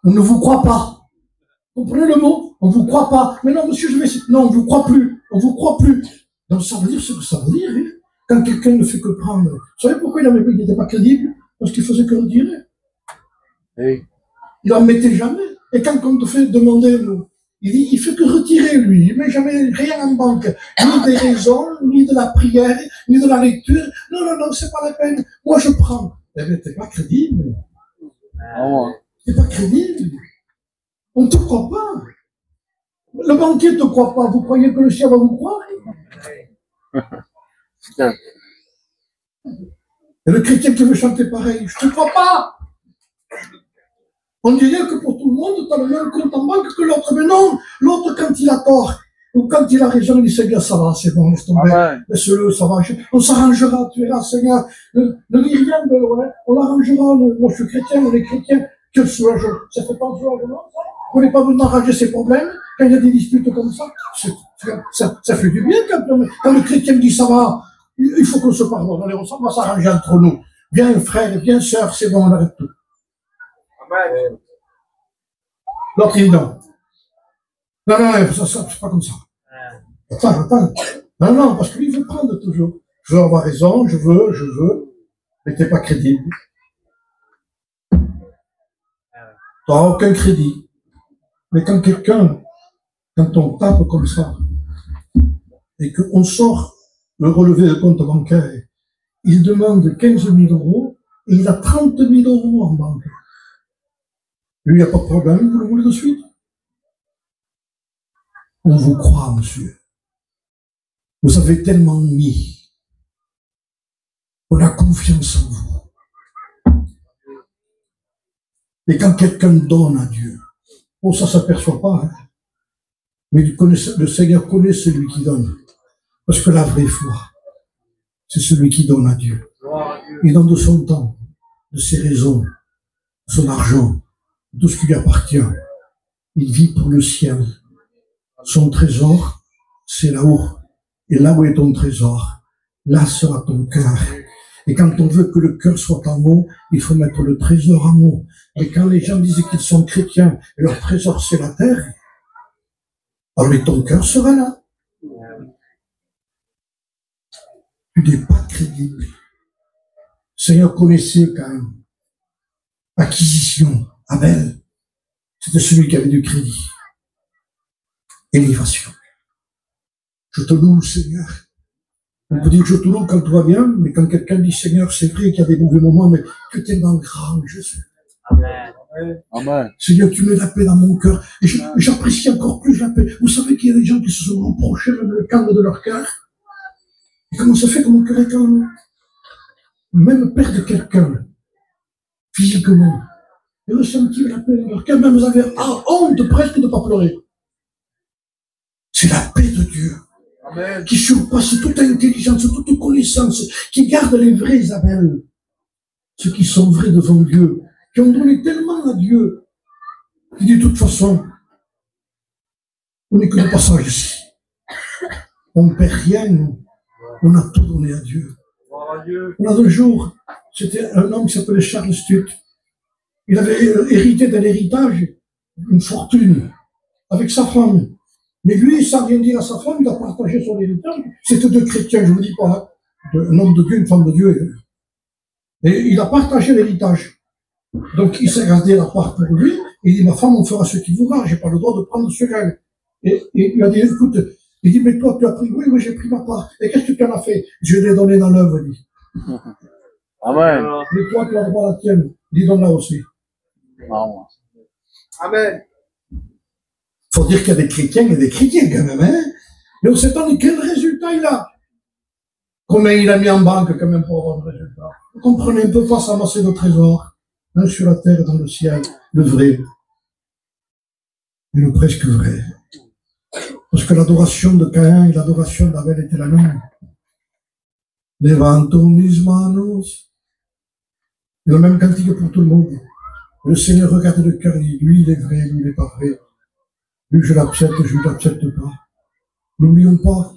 On ne vous croit pas. Vous comprenez le mot? On ne vous croit pas. Mais non, monsieur, je vais... Non, on ne vous croit plus. On ne vous croit plus. Donc ça veut dire ce que ça veut dire. Hein? Quand quelqu'un ne fait que prendre... Vous savez pourquoi il n'était pas crédible? Parce qu'il faisait que retirer. Oui. Il n'en mettait jamais. Et quand on te fait demander... Il dit, il fait que retirer, lui. Il ne met jamais rien en banque. Ni des raisons, ni de la prière, ni de la lecture. Non, non, non, c'est pas la peine. Moi, je prends. Eh bien, t'es pas crédible. T'es pas crédible. On ne te croit pas. Le banquier ne te croit pas. Vous croyez que le ciel va vous croire? Et le chrétien qui veut chanter pareil, je ne te crois pas. On dirait que pour tout le monde, tu as le même compte en banque que l'autre. Mais non, l'autre, quand il a tort, ou quand il a raison, il dit, Seigneur, ça va, c'est bon, laisse tomber. Laisse-le, ça va. On s'arrangera, tu verras, Seigneur. Ne dis rien de loin. On l'arrangera. Moi, je suis chrétien, on est chrétien. Quel soulagement. Ça fait pas de soulagement, ça? Vous voulez pas vous arranger ses problèmes? Quand il y a des disputes comme ça, ça fait du bien quand le chrétien dit ça va. Il faut qu'on se pardonne. Allez, on va s'arranger entre nous. Bien frère, bien sœur, c'est bon, on arrête tout. Amen. L'autre, il dit non. Non, non, ça c'est pas comme ça. Attends. Non, parce que lui, il veut prendre toujours. Je veux avoir raison, je veux, mais t'es pas crédible. Tu n'auras aucun crédit. Mais quand on tape comme ça, et qu'on sort le relevé de compte bancaire, il demande 15 000 euros, et il a 30 000 euros en banque. Lui, il n'y a pas de problème, vous le voulez de suite? On vous croit, monsieur. Vous avez tellement mis. On a confiance en vous. Et quand quelqu'un donne à Dieu, ça ne s'aperçoit pas, hein? Mais le Seigneur connaît celui qui donne. Parce que la vraie foi, c'est celui qui donne à Dieu. Il donne de son temps, de ses raisons, de son argent, de tout ce qui lui appartient. Il vit pour le ciel. Son trésor, c'est là-haut. Et là où est ton trésor, là sera ton cœur. Et quand on veut que le cœur soit en haut, il faut mettre le trésor en haut. Et quand les gens disent qu'ils sont chrétiens, et leur trésor c'est la terre, alors ton cœur sera là. Tu n'es pas crédible. Le Seigneur connaissait quand même acquisition. Abel, c'était celui qui avait du crédit. Élévation. Je te loue, Seigneur. On peut dire que je te loue quand tout va bien, mais quand quelqu'un dit Seigneur, c'est vrai qu'il y a des mauvais moments, mais que tellement grand, Jésus. Amen. Amen. Seigneur, tu mets la paix dans mon cœur. Et j'apprécie encore plus la paix. Vous savez qu'il y a des gens qui se sont reprochés même le calme de leur cœur. Et comment ça fait que mon cœur est calme? Même perdre quelqu'un, physiquement, et ressentir la paix dans leur cœur, même vous avez honte presque de ne pas pleurer. C'est la paix de Dieu. Amen. Qui surpasse toute intelligence, toute connaissance, qui garde les vrais Isabelle, ceux qui sont vrais devant Dieu, qui ont donné tellement à Dieu, qui dit de toute façon, on n'est que de passage ici. On ne perd rien, nous. On a tout donné à Dieu. On a un jour, c'était un homme qui s'appelait Charles Stutt. Il avait hérité d'un héritage, une fortune, avec sa femme. Mais lui, sans rien dire à sa femme, il a partagé son héritage. C'était deux chrétiens, je ne vous dis pas, un homme de Dieu, une femme de Dieu. Et il a partagé l'héritage. Donc il s'est gardé la part pour lui, et il dit, ma femme, on fera ce qu'il voudra, j'ai pas le droit de prendre ce gars. Et il lui a dit, écoute, il dit, mais toi, tu as pris, oui, j'ai pris ma part. Et qu'est-ce que tu en as fait? Je l'ai donné dans l'œuvre, il dit. Amen. Mais toi, tu as droit à la tienne. Il dit, donne-la aussi. Amen. Faut dire qu'il y a des chrétiens et des chrétiens quand même, hein. Et on s'étonne quel résultat il a. Combien il a mis en banque quand même pour avoir le résultat. Vous comprenez, on ne peut pas s'amasser de trésors. Un sur la terre et dans le ciel, le vrai. Et le presque vrai. Parce que l'adoration de Caïn et l'adoration d'Abel étaient la même. Levanto mis manos. Et le même cantique pour tout le monde. Le Seigneur regarde le cœur et dit, lui il est vrai, lui il n'est pas vrai. Lui je l'accepte, je ne l'accepte pas. N'oublions pas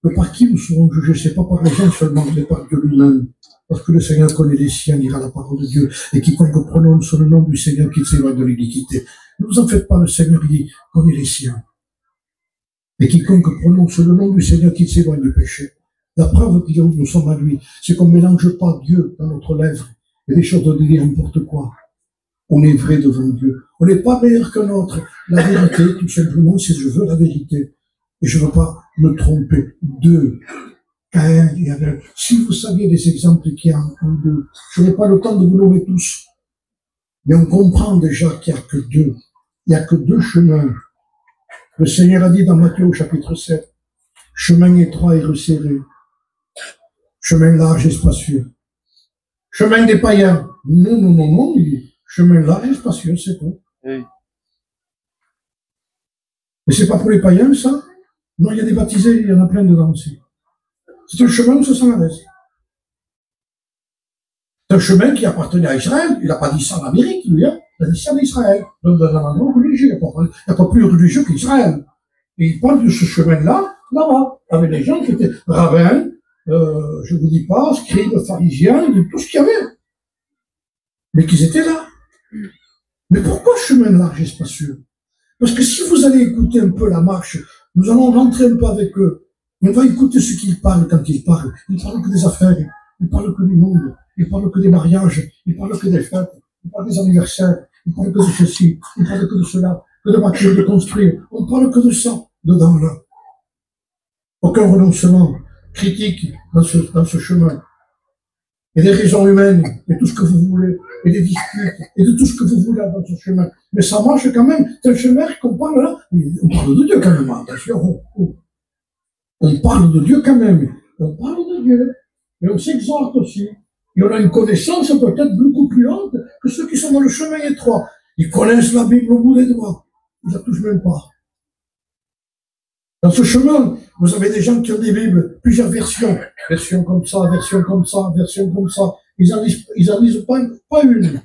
que par qui nous serons jugés, c'est pas par les gens seulement, mais par Dieu lui-même. Parce que le Seigneur connaît les siens, dira la parole de Dieu, et quiconque prononce le nom du Seigneur qui s'éloigne de l'iniquité. Ne vous en faites pas, le Seigneur dit, connaît les siens. Et quiconque prononce le nom du Seigneur qui s'éloigne du péché. La preuve que nous sommes à lui, c'est qu'on ne mélange pas Dieu dans notre lèvre, et des choses de dire n'importe quoi. On est vrai devant Dieu. On n'est pas meilleur qu'un autre. La vérité, tout simplement, c'est je veux la vérité. Et je ne veux pas me tromper. Deux. Caïn et Abel. Si vous saviez les exemples qu'il y a en deux, je n'ai pas le temps de vous nommer tous. Mais on comprend déjà qu'il n'y a que deux. Il n'y a que deux chemins. Le Seigneur a dit dans Matthieu au chapitre 7, chemin étroit et resserré. Chemin large et spacieux. Chemin des païens. Non, non, non, non, il dit. Chemin large et spacieux, c'est tout. Oui. Mais c'est pas pour les païens, ça? Non, il y a des baptisés, il y en a plein dedans aussi. C'est un chemin où on se sent à l'aise. C'est un chemin qui appartenait à Israël. Il n'a pas dit ça en Amérique, lui, hein. Il a dit ça en Israël. Donc, dans un endroit religieux, il n'y a pas plus religieux qu'Israël. Et il parle de ce chemin-là, là-bas, avec les gens qui étaient rabbins, je ne vous dis pas, scribes, pharisiens, de tout ce qu'il y avait. Mais qu'ils étaient là. Mais pourquoi chemin large et spacieux? Parce que si vous allez écouter un peu la marche, nous allons rentrer un peu avec eux. On va écouter ce qu'ils parlent quand ils parlent. Ils ne parlent que des affaires, ils ne parlent que du monde, ils ne parlent que des mariages, ils ne parlent que des fêtes, ils parlent des anniversaires, ils ne parlent que de ceci, ils ne parlent que de cela, que de bâtir, de construire. On ne parle que de ça, dedans là. Aucun renoncement critique dans ce chemin. Et des raisons humaines, et tout ce que vous voulez, et des disputes, et de tout ce que vous voulez dans ce chemin. Mais ça marche quand même. C'est un chemin qu'on parle là. On parle de Dieu quand même, attention. On parle de Dieu quand même. On parle de Dieu. Et on s'exhorte aussi. Et on a une connaissance peut-être beaucoup plus haute que ceux qui sont dans le chemin étroit. Ils connaissent la Bible au bout des doigts. Ils ne la touchent même pas. Dans ce chemin, vous avez des gens qui ont des Bibles, plusieurs versions. Version comme ça, version comme ça, version comme ça. Ils en lisent pas une.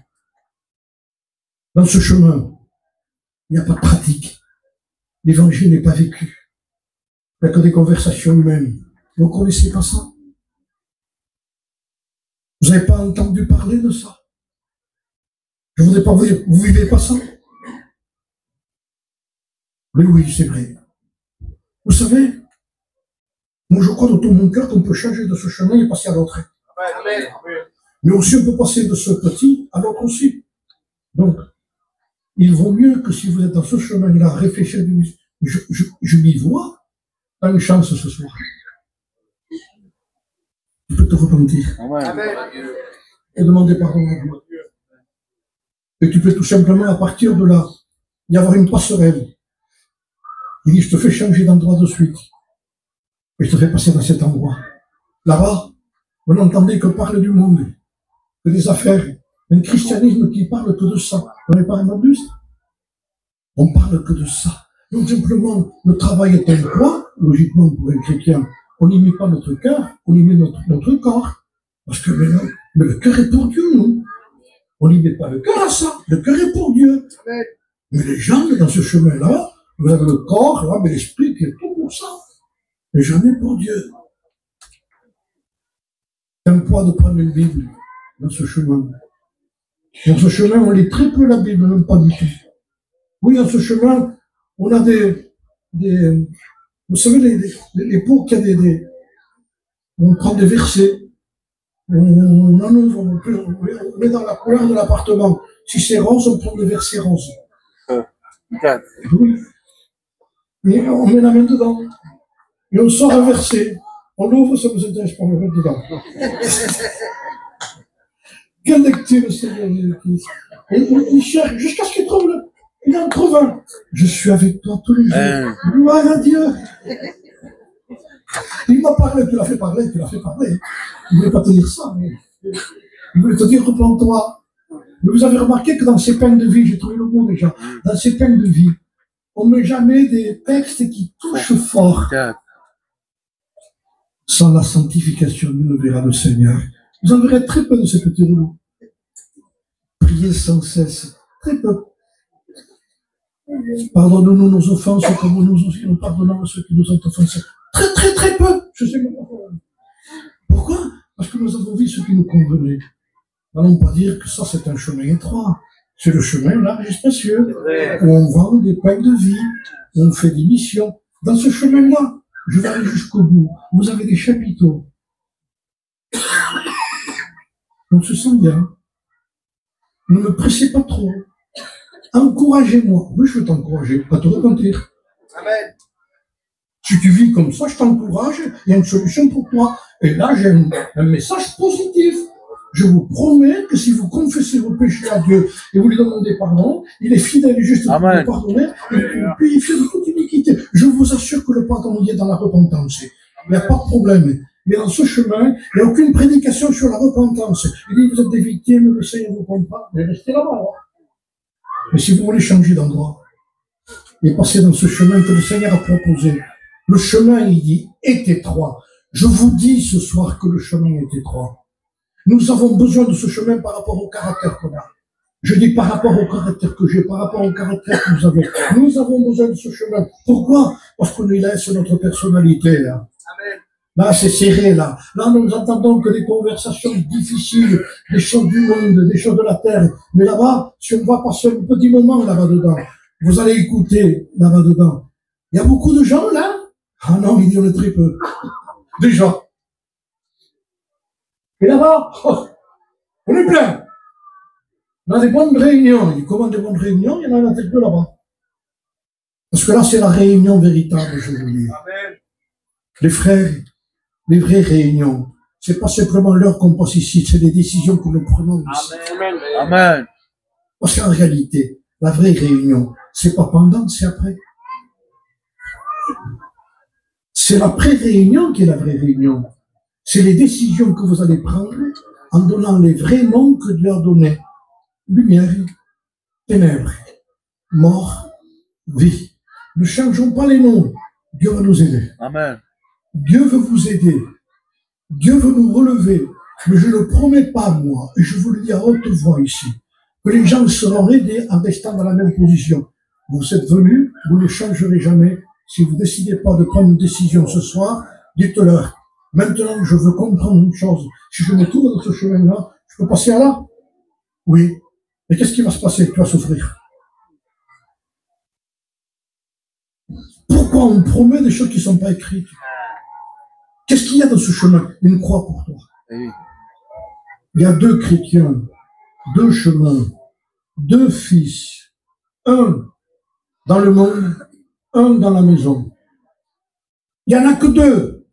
Dans ce chemin, il n'y a pas de pratique. L'évangile n'est pas vécu. Il n'y a que des conversations humaines. Vous ne connaissez pas ça? Vous n'avez pas entendu parler de ça? Je ne voudrais pas vous dire, vous ne vivez pas ça? Mais oui, c'est vrai. Vous savez, moi je crois de tout mon cœur qu'on peut changer de ce chemin et passer à l'autre. Mais aussi on peut passer de ce petit à l'autre aussi. Donc, il vaut mieux que si vous êtes dans ce chemin-là, réfléchissez, je m'y vois, t'as une chance ce soir. Tu peux te repentir. Amen. Et demander pardon à Dieu. Et tu peux tout simplement, à partir de là, y avoir une passerelle. Il dit, je te fais changer d'endroit de suite. Et je te fais passer dans cet endroit. Là-bas, vous n'entendez que parler du monde, que des affaires, un christianisme qui parle que de ça. On n'est pas entendu ça? On parle que de ça. Donc simplement, le travail est un poids, logiquement pour un chrétien. On n'y met pas notre cœur, on y met notre corps. Parce que mais le cœur est pour Dieu, non? On n'y met pas le cœur à ça. Le cœur est pour Dieu. Mais les gens, dans ce chemin-là, vous avez le corps, là, mais l'esprit qui est tout pour ça. Mais jamais pour Dieu. C'est un poids de prendre une Bible dans ce chemin. Dans ce chemin, on lit très peu la Bible, même pas du tout. Oui, dans ce chemin, on a vous savez, les pots qu'il y a on prend des versets, on en ouvre, on met dans la couleur de l'appartement. Si c'est rose, on prend des versets roses. Oui. Et on met la main dedans. Et on sort un verset. On l'ouvre, ça nous intéresse pas, on le met dedans. Quelle lecture, Seigneur Jésus-Christ. Et il cherche jusqu'à ce qu'il trouve le. Il en trouve un. Je suis avec toi tous les jours. Gloire à Dieu. Il m'a parlé, tu l'as fait parler. Il ne voulait pas te dire ça, mais il voulait te dire reprends-toi. Mais vous avez remarqué que dans ces peines de vie, j'ai trouvé le mot déjà, dans ces peines de vie, on ne met jamais des textes qui touchent fort. Sans la sanctification, nous ne verra le Seigneur. Vous en verrez très peu de ces petits rouleaux. Priez sans cesse, très peu. Pardonne-nous nos offenses comme nous aussi nous pardonnons à ceux qui nous ont offensés. Très peu. Je sais pas. Pourquoi? Parce que nous avons vu ce qui nous convenait. N'allons pas dire que ça c'est un chemin étroit. C'est le chemin large et spacieux, où on vend des pains de vie, où on fait des missions. Dans ce chemin-là, je vais aller jusqu'au bout. Vous avez des chapiteaux. On se sent bien. Ne me pressez pas trop. Encouragez-moi. Oui, je veux t'encourager à te repentir. Amen. Si tu vis comme ça, je t'encourage. Il y a une solution pour toi. Et là, j'ai un message positif. Je vous promets que si vous confessez vos péchés à Dieu et vous lui demandez pardon, il est fidèle et juste pour vous pardonner et vous purifier de toute iniquité. Je vous assure que le pardon y est dans la repentance. Il n'y a pas de problème. Mais dans ce chemin, il n'y a aucune prédication sur la repentance. Il dit, vous êtes des victimes, le Seigneur ne vous compte pas, mais restez là-bas. Mais si vous voulez changer d'endroit et passer dans ce chemin que le Seigneur a proposé, le chemin, il dit, est étroit. Je vous dis ce soir que le chemin est étroit. Nous avons besoin de ce chemin par rapport au caractère qu'on a. Je dis par rapport au caractère que j'ai, par rapport au caractère que nous avons. Nous avons besoin de ce chemin. Pourquoi? Parce qu'on lui laisse notre personnalité, là. Amen. Là, c'est serré, là. Là, nous entendons que des conversations difficiles, des choses du monde, des choses de la terre. Mais là-bas, si on va passer un petit moment là-bas dedans, vous allez écouter là-bas dedans. Il y a beaucoup de gens, là? Ah non, il y en a très peu. Déjà. Et là-bas, oh, on est plein. On a des bonnes réunions. Et comment des bonnes réunions? Il y en a très peu là-bas. Parce que là, c'est la réunion véritable, je vous dis. Amen. Les frères, les vraies réunions, c'est pas simplement l'heure qu'on passe ici, c'est les décisions que nous prenons ici. Amen. Amen. Parce qu'en réalité, la vraie réunion, c'est pas pendant, c'est après. C'est l'après-réunion qui est la vraie réunion. C'est les décisions que vous allez prendre en donnant les vrais noms que Dieu a donnés. Lumière, ténèbres, mort, vie. Ne changeons pas les noms. Dieu va nous aider. Amen. Dieu veut vous aider. Dieu veut nous relever. Mais je ne le promets pas, moi, et je vous le dis à haute voix ici, que les gens seront aidés en restant dans la même position. Vous êtes venus, vous ne changerez jamais. Si vous ne décidez pas de prendre une décision ce soir, dites-leur. Maintenant, je veux comprendre une chose. Si je me trouve dans ce chemin-là, je peux passer à là? Oui. Et qu'est-ce qui va se passer? Tu vas souffrir. Pourquoi on promet des choses qui ne sont pas écrites? Qu'est-ce qu'il y a dans ce chemin? Une croix pour toi. Il y a deux chrétiens, deux chemins. 2 fils, un dans le monde, un dans la maison. Il n'y en a que 2.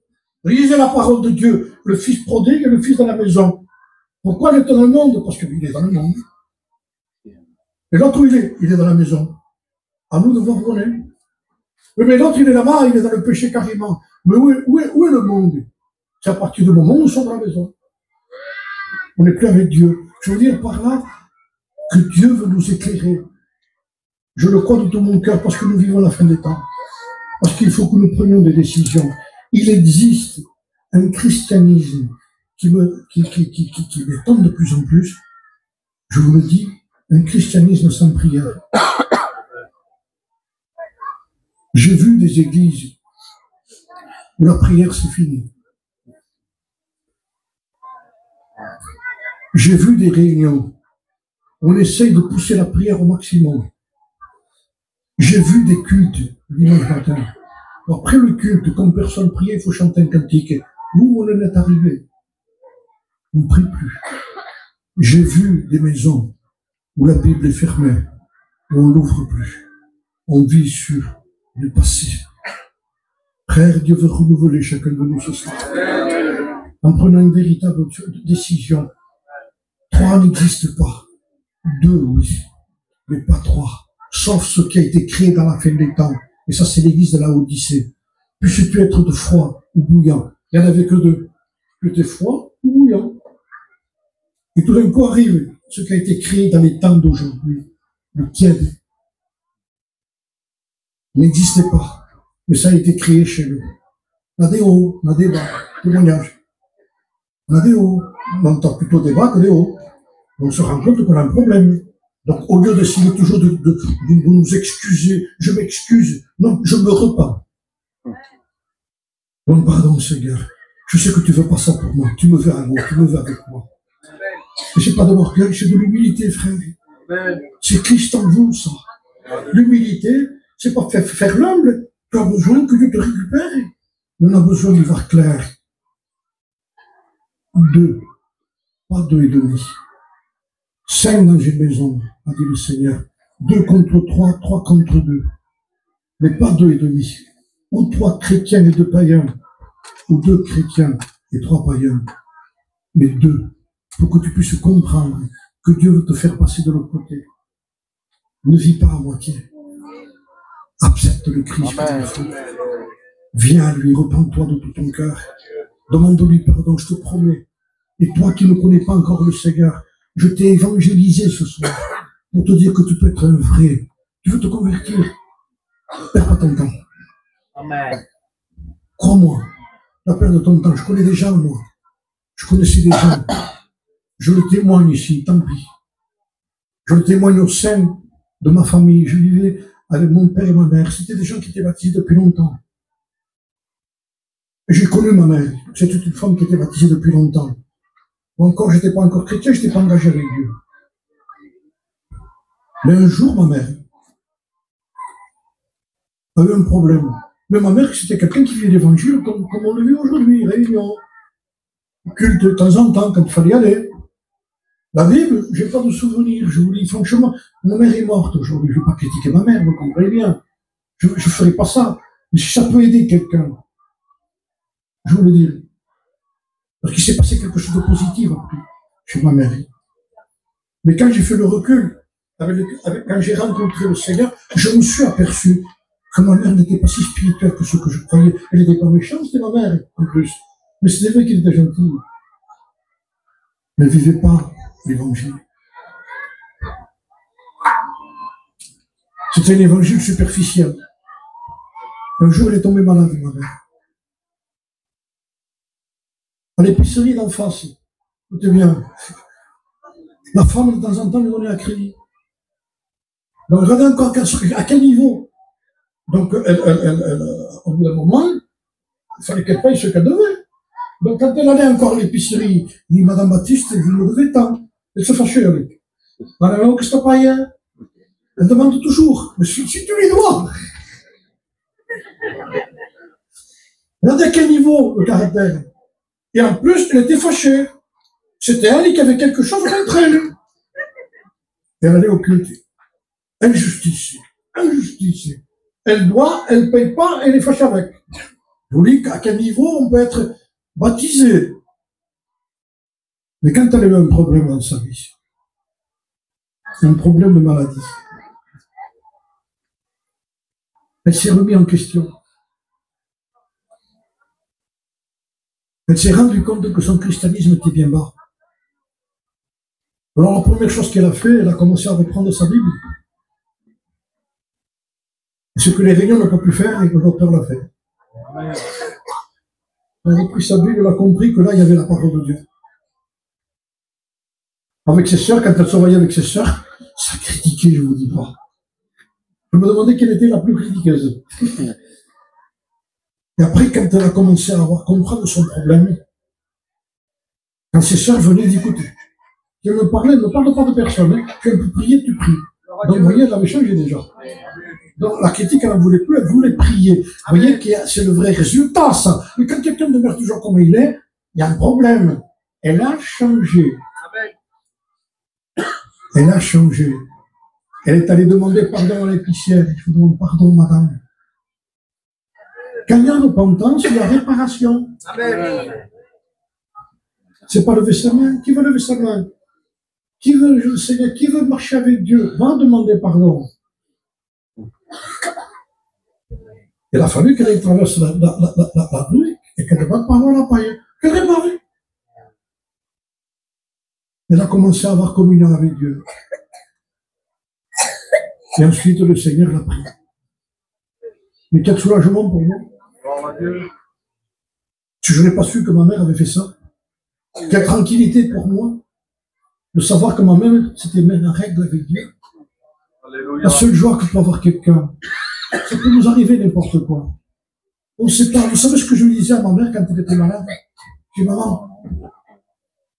Lisez la parole de Dieu, le fils prodigue et le fils dans la maison. Pourquoi il est dans le monde? Parce qu'il est dans le monde. Et l'autre, où il est dans la maison. À nous de voir où on est. Mais l'autre, il est là-bas, il est dans le péché carrément. Mais où est le monde? C'est à partir du moment où nous sommes dans la maison. On n'est plus avec Dieu. Je veux dire par là que Dieu veut nous éclairer. Je le crois de tout mon cœur parce que nous vivons la fin des temps. Parce qu'il faut que nous prenions des décisions. Il existe un christianisme qui m'étonne de plus en plus. Je vous le dis, un christianisme sans prière. J'ai vu des églises où la prière c'est fini. J'ai vu des réunions où on essaye de pousser la prière au maximum. J'ai vu des cultes dimanche matin. Après le culte, comme personne priait, il faut chanter un cantique. Où on en est arrivé? On ne prie plus. J'ai vu des maisons où la Bible est fermée, où on ne l'ouvre plus. On vit sur le passé. Frère, Dieu veut renouveler chacun de nous ce soir. En prenant une véritable décision. 3 n'existe pas. 2, oui, mais pas 3. Sauf ce qui a été créé dans la fin des temps. Et ça, c'est l'église de la Odyssée. Puisses-tu être de froid ou bouillant? Il n'y en avait que 2. Que tu es froid ou bouillant. Et tout d'un coup arrive ce qui a été créé dans les temps d'aujourd'hui. Le tiède. N'existait pas. Mais ça a été créé chez nous. On a des hauts, on a des bas. Témoignage. On a des hauts. On entend plutôt des bas que des hauts. On se rend compte qu'on a un problème. Donc, au lieu d'essayer toujours de nous excuser, je m'excuse. Non, je me repens. Donc, pardon, Seigneur. Je sais que tu veux pas ça pour moi. Tu me veux à moi, tu me veux avec moi. Mais c'est pas de l'orgueil, c'est de l'humilité, frère. C'est Christ en vous, ça. L'humilité, c'est pas faire l'humble. Tu as besoin que Dieu te récupère. On a besoin d'y voir clair. 2, pas 2 et demi. 5 dans une maison, a dit le Seigneur. 2 contre 3, 3 contre 2. Mais pas 2 et demi. Ou 3 chrétiens et 2 païens. Ou 2 chrétiens et 3 païens. Mais 2. Pour que tu puisses comprendre que Dieu veut te faire passer de l'autre côté. Ne vis pas à moitié. Accepte le Christ. Viens à lui, repens-toi de tout ton cœur. Demande-lui pardon, je te promets. Et toi qui ne connais pas encore le Seigneur, je t'ai évangélisé ce soir pour te dire que tu peux être un vrai. Tu veux te convertir. Perds pas ton temps. Amen. Crois-moi, la perte de ton temps. Je connais des gens, moi. Je connaissais des gens. Je le témoigne ici, tant pis. Je le témoigne au sein de ma famille. Je vivais avec mon père et ma mère. C'était des gens qui étaient baptisés depuis longtemps. Et j'ai connu ma mère. C'était une femme qui était baptisée depuis longtemps. Encore, je n'étais pas encore chrétien, je n'étais pas engagé avec Dieu. Mais un jour, ma mère a eu un problème. Mais ma mère, c'était quelqu'un qui vivait l'évangile comme on le vit aujourd'hui, réunion, culte de temps en temps, quand il fallait y aller. La Bible, je n'ai pas de souvenir. Je vous dis franchement, ma mère est morte aujourd'hui. Je ne vais pas critiquer ma mère, vous comprenez bien. Je ne ferai pas ça. Mais si ça peut aider quelqu'un, je vous le dis. Parce qu'il s'est passé quelque chose de positif chez ma mère. Mais quand j'ai fait le recul, quand j'ai rencontré le Seigneur, je me suis aperçu que ma mère n'était pas si spirituelle que ce que je croyais. Elle n'était pas méchante, c'était ma mère, en plus. Mais c'était vrai qu'elle était gentille. Mais elle ne vivait pas l'évangile. C'était un évangile superficiel. Un jour, elle est tombée malade, ma mère. À l'épicerie d'en face, écoutez bien, la femme de temps en temps lui donnait un crédit. Donc regardez encore à quel niveau. Donc au bout d'un moment, il fallait qu'elle paye ce qu'elle devait. Donc quand elle allait encore à l'épicerie, elle dit Madame Baptiste, vous me devez tant. Elle se fâchait avec. Madame, qu'est-ce que tu payes? Elle demande toujours. Mais si tu lui dois. Regardez à quel niveau le caractère. Et en plus, elle était fâchée. C'était elle qui avait quelque chose contre elle. Et elle allait au culte. Injustice. Injustice. Elle doit, elle ne paye pas, elle est fâchée avec. Je vous dis qu'à quel niveau on peut être baptisé. Mais quand elle a eu un problème dans sa vie, un problème de maladie, elle s'est remise en question. Elle s'est rendue compte que son christianisme était bien bas. Alors la première chose qu'elle a fait, elle a commencé à reprendre sa Bible. Et ce que les réunions n'ont pas pu faire, et que le docteur l'a fait. Elle a repris sa Bible, elle a compris que là, il y avait la parole de Dieu. Avec ses sœurs, quand elle se voyait avec ses sœurs, ça critiquait, je ne vous dis pas. Je me demandais quelle était la plus critiqueuse. Et après, quand elle a commencé à comprendre son problème, quand ses sœurs venaient d'écouter, elle me parlait, elle ne parle pas de personne, hein. Tu peux prier, tu pries. Donc, vous voyez, elle avait changé déjà. Donc, la critique, elle n'en voulait plus, elle voulait prier. Vous voyez que c'est le vrai résultat, ça. Mais quand quelqu'un demeure toujours comme il est, il y a un problème. Elle a changé. Elle a changé. Elle est allée demander pardon à l'épicière. Je vous demande pardon, madame. Quand il y a repentance, il y a réparation. Amen. C'est pas lever sa main. Qui veut lever sa main? Qui veut marcher avec Dieu? Va demander pardon. Il a fallu qu'elle traverse la rue et qu'elle demande pardon à la paille. Qu'elle répare. Elle a commencé à avoir communion avec Dieu. Et ensuite, le Seigneur l'a pris. Mais quel soulagement pour moi. Si je n'ai pas su que ma mère avait fait ça, quelle tranquillité pour moi de savoir que ma mère s'était mise en règle avec Dieu. La seule joie que peut avoir quelqu'un, ça peut nous arriver n'importe quoi. On ne sait pas. Vous savez ce que je lui disais à ma mère quand elle était malade? Je dis, maman,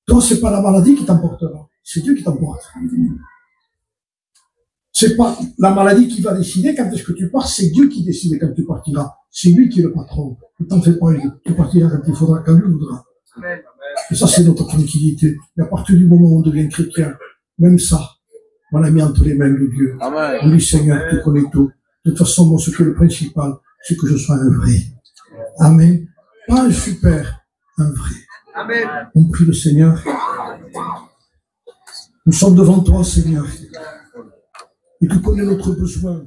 toi, c'est pas la maladie qui t'emportera, c'est Dieu qui t'emporte. C'est pas la maladie qui va décider quand est-ce que tu pars, c'est Dieu qui décide quand tu partiras. C'est lui qui est le patron. Ne t'en fais pas, tu partiras quand il faudra, quand lui voudra. Et ça, c'est notre tranquillité. Et à partir du moment où on devient chrétien, même ça, on l'a mis entre les mains de Dieu. Amen. On dit, Seigneur, tu connais tout. De toute façon, moi, ce qui est le principal, c'est que je sois un vrai. Amen. Pas un super, un vrai. Amen. On prie le Seigneur. Nous sommes devant toi, Seigneur. Et tu connais notre besoin.